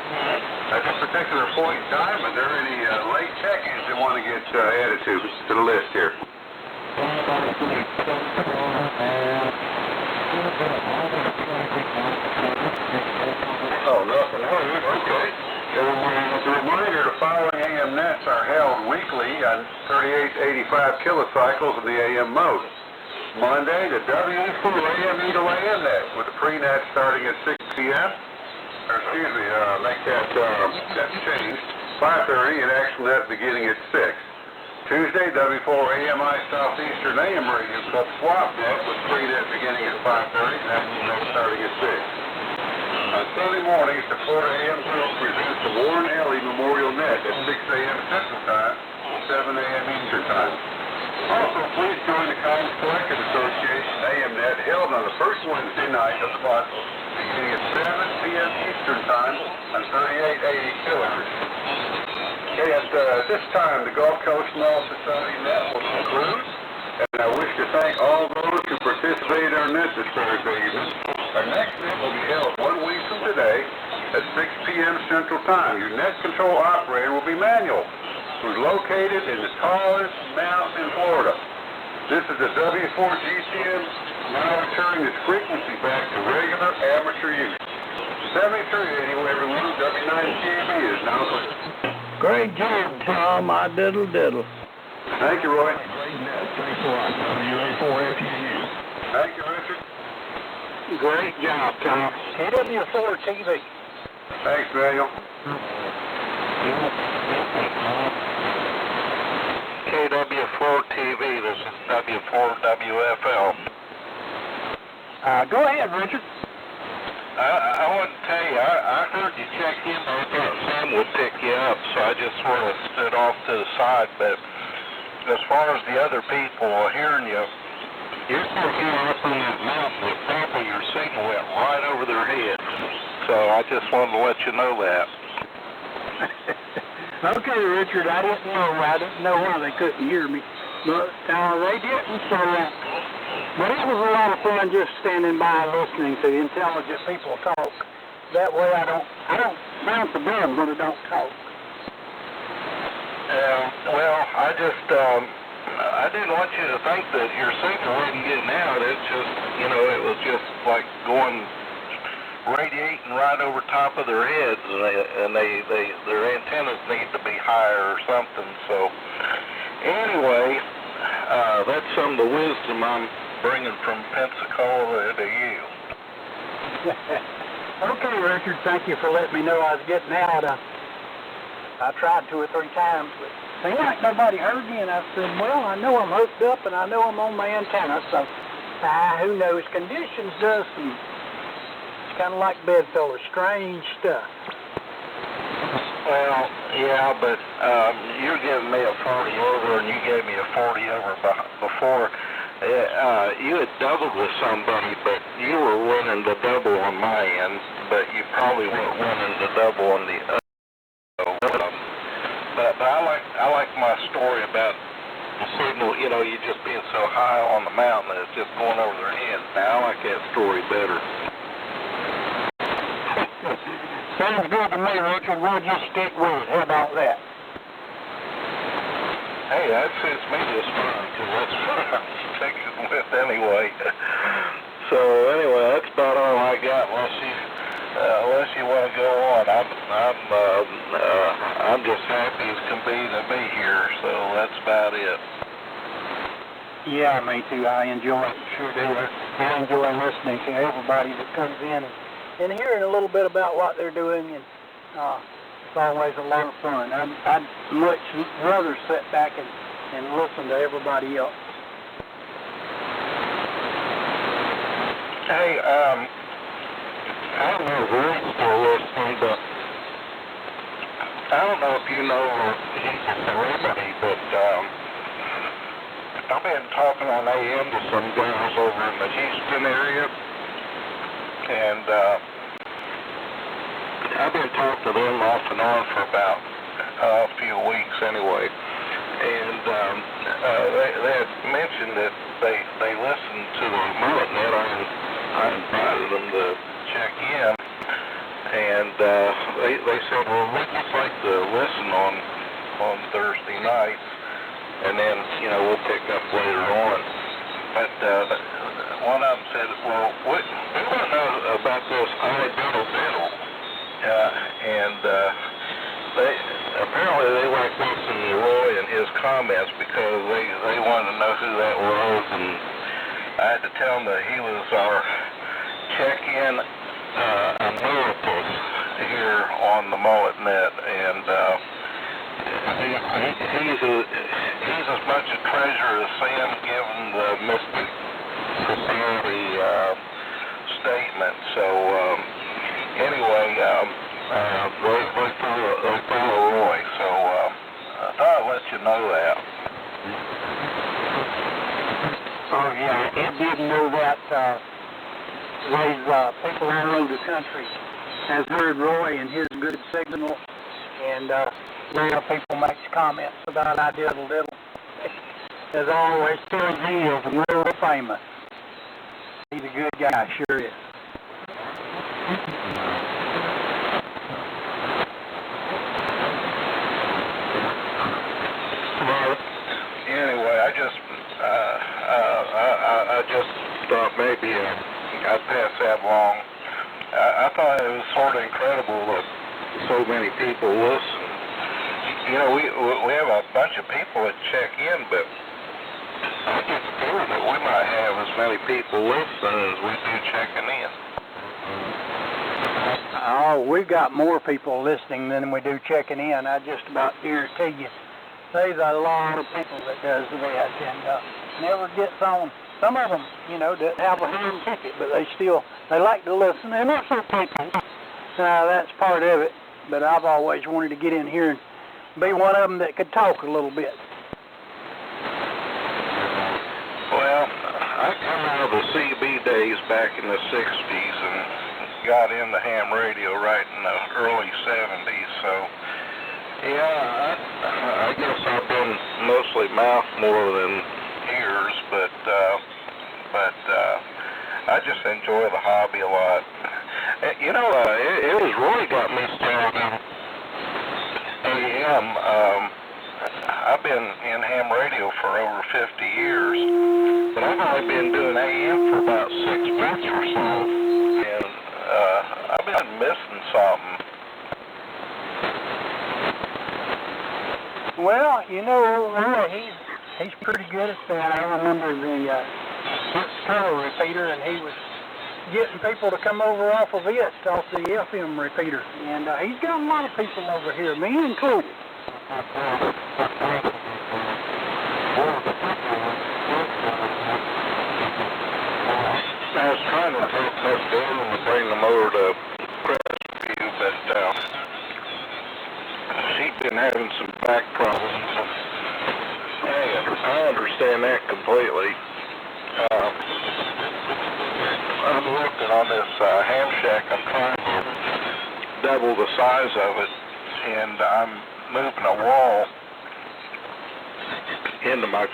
At this particular point in time, are there any late check-ins that want to get added to the list here? Oh, nothing. Okay. As a reminder, the following AM nets are held weekly on 3885 kilocycles in the AM mode. Monday, the W4 AME to AM net with the pre-net starting at 6 p.m. Or excuse me, make that's changed. 5:30 and actual net beginning at 6. Tuesday, W4 AMI Southeastern AM radio club swap net with pre-net beginning at 5:30 and actual net starting at 6. On Sunday mornings, the Florida AM Group presents the Warren Ellie Memorial Net at 6 a.m. Central Time, 7 a.m. Eastern Time. Also, please join the College Collective Association AM Net held on the first Wednesday night of the month, beginning at 7 p.m. Eastern Time on 3880 kilohertz. Okay, at this time, the Gulf Coast Mall Society Net will conclude, and I wish to thank all those who participated in our net this Thursday evening. Our next net will be held 1 week from today at 6 p.m. Central Time. Your net control operator will be Manuel, who's located in the tallest mountain in Florida. This is the W4GCM, now returning its frequency back to regular amateur use. 7380, everyone, W9CAB is now clear. Great job, Tom. I diddle. Thank you, Roy. Great net. Thanks a lot, WA4FUU. Thank you, Richard. Great job, Tom. KW4TV. Thanks, Daniel. KW4TV, this is W4WFL. Go ahead, Richard. I want to tell you, I heard you check in, but I thought Sam would pick you up, so I just sort of stood off to the side. But as far as the other people hearing you, you're here up on that mountain with probably your signal went right over their heads. So I just wanted to let you know that. Okay, Richard, I didn't know why they couldn't hear me, but they didn't, so, but it was a lot of fun just standing by listening to intelligent people talk. That way I don't sound so bad when I don't talk. Well, I didn't want you to think that your signal wasn't getting out. It's just, it was just like radiating right over top of their heads, and their antennas need to be higher or something. So, anyway, that's some of the wisdom I'm bringing from Pensacola to you. Okay, Richard, thank you for letting me know I was getting out. I tried 2 or 3 times, but seemed like nobody heard me, and I said, well, I know I'm hooked up, and I know I'm on my antenna, so who knows? Conditions does some, it's kind of like bedfellows, strange stuff. Well, yeah, but you're giving me a 40 over, and you gave me a 40 over before. You had doubled with somebody, but you were winning the double on my end, but you probably weren't winning the double on the other. But I like my story about the signal, you just being so high on the mountain that it's just going over their heads. Now, I like that story better. Sounds good to me, Richard. We'll just stick with it. How about that? Hey, that suits me just fine, because that's what I'm sticking with anyway. So, anyway, that's about all I got, unless you want to go on. I'm just happy as can be to be here, so that's about it. Yeah, me too. I enjoy it. Sure do. I enjoy listening to everybody that comes in and hearing a little bit about what they're doing, and it's always a lot of fun. I'd much rather sit back and listen to everybody else. Hey, I don't know if Rick's still listening, but I don't know if you know he's a celebrity, but I've been talking on AM to some guys over in the Houston area, and I've been talking to them off and on for about a few weeks anyway, and they had mentioned that they listened to the Mullet Net. I invited them to check in, and they said, well, we'd just like to listen on Thursday nights, and then, we'll pick up later on. But one of them said, well, we want to know about this identical biddle, and apparently they like listening to Roy and his comments because they wanted to know who that was, and I had to tell them that he was our check-in emeritus here on the Mullet Net, and he's as much a treasure as Sam given the Mystic Society statement. So anyway, they follow Roy, so I thought I'd let you know that. Oh yeah, I didn't know that. These people all over the country has heard Roy and his good signal, and a lot of people make comments about I did a little. As always, tells he is really famous. He's a good guy, sure is. Well, anyway, I just thought maybe I'd pass that along. I thought it was sort of incredible that so many people listen. We have a bunch of people that check in, but I just feel that we might have as many people listening as we do checking in. Oh, we've got more people listening than we do checking in. I just about guarantee you. There's a lot of people that does that and never gets on. Some of them, that have a hand ticket, but they like to listen, and that's okay. That's part of it. But I've always wanted to get in here and be one of them that could talk a little bit. Well, I come out of the CB days back in the 60s and got into ham radio right in the early 70s, so, Yeah, I guess I've been mostly mouth more than ears, but I just enjoy the hobby a lot. You know, it has really got me started AM. I've been in ham radio for over 50 years, but I've only been doing AM for about 6 months or so, and I've been missing something. Well, you know, he's pretty good at that. I remember the turtle repeater, and he was getting people to come over off of it, off the FM repeater. And he's got a lot of people over here, me included. I was trying to take this down and bring them over to Crestview, but she'd been having some back problems. I understand that completely. I'm working on this ham shack. I'm trying to double the size of it, and I'm moving a wall into my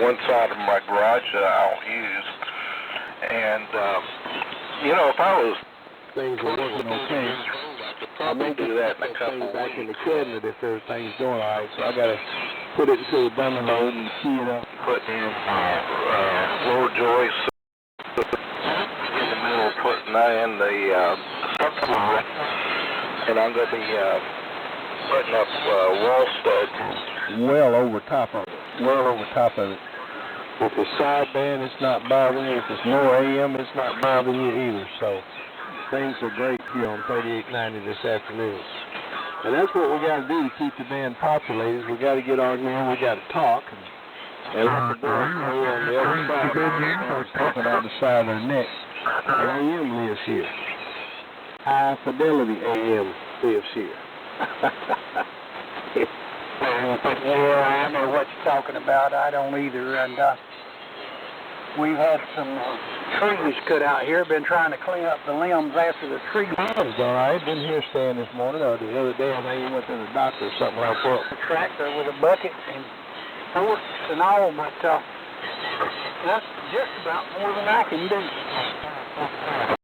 one side of my garage that I don't use. And you know, if I was things are working okay, I may do that in a couple back in the cabinet if everything's going all right. So I gotta put it into the dunning mode and key it up. Put in floor joists in the middle, putting in the subfloor, and I'm going to be putting up wall studs. Well over top of it. If it's sideband, it's not bothering you. If it's no AM, it's not bothering you either. So things are great here on 3890 this afternoon. And that's what we got to do to keep the band populated. We got to get on here. We got to talk. And let the boys know on the other side. Talking on the side of their neck. AM lives here. High fidelity AM lives here. Yeah, I know what you're talking about. I don't either. And we've had some trees cut out here. Been trying to clean up the limbs after the tree. It's all right. Been here staying this morning. The other day, I think you went to the doctor or something like that. A tractor with a bucket and forks and all, but that's just about more than I can do.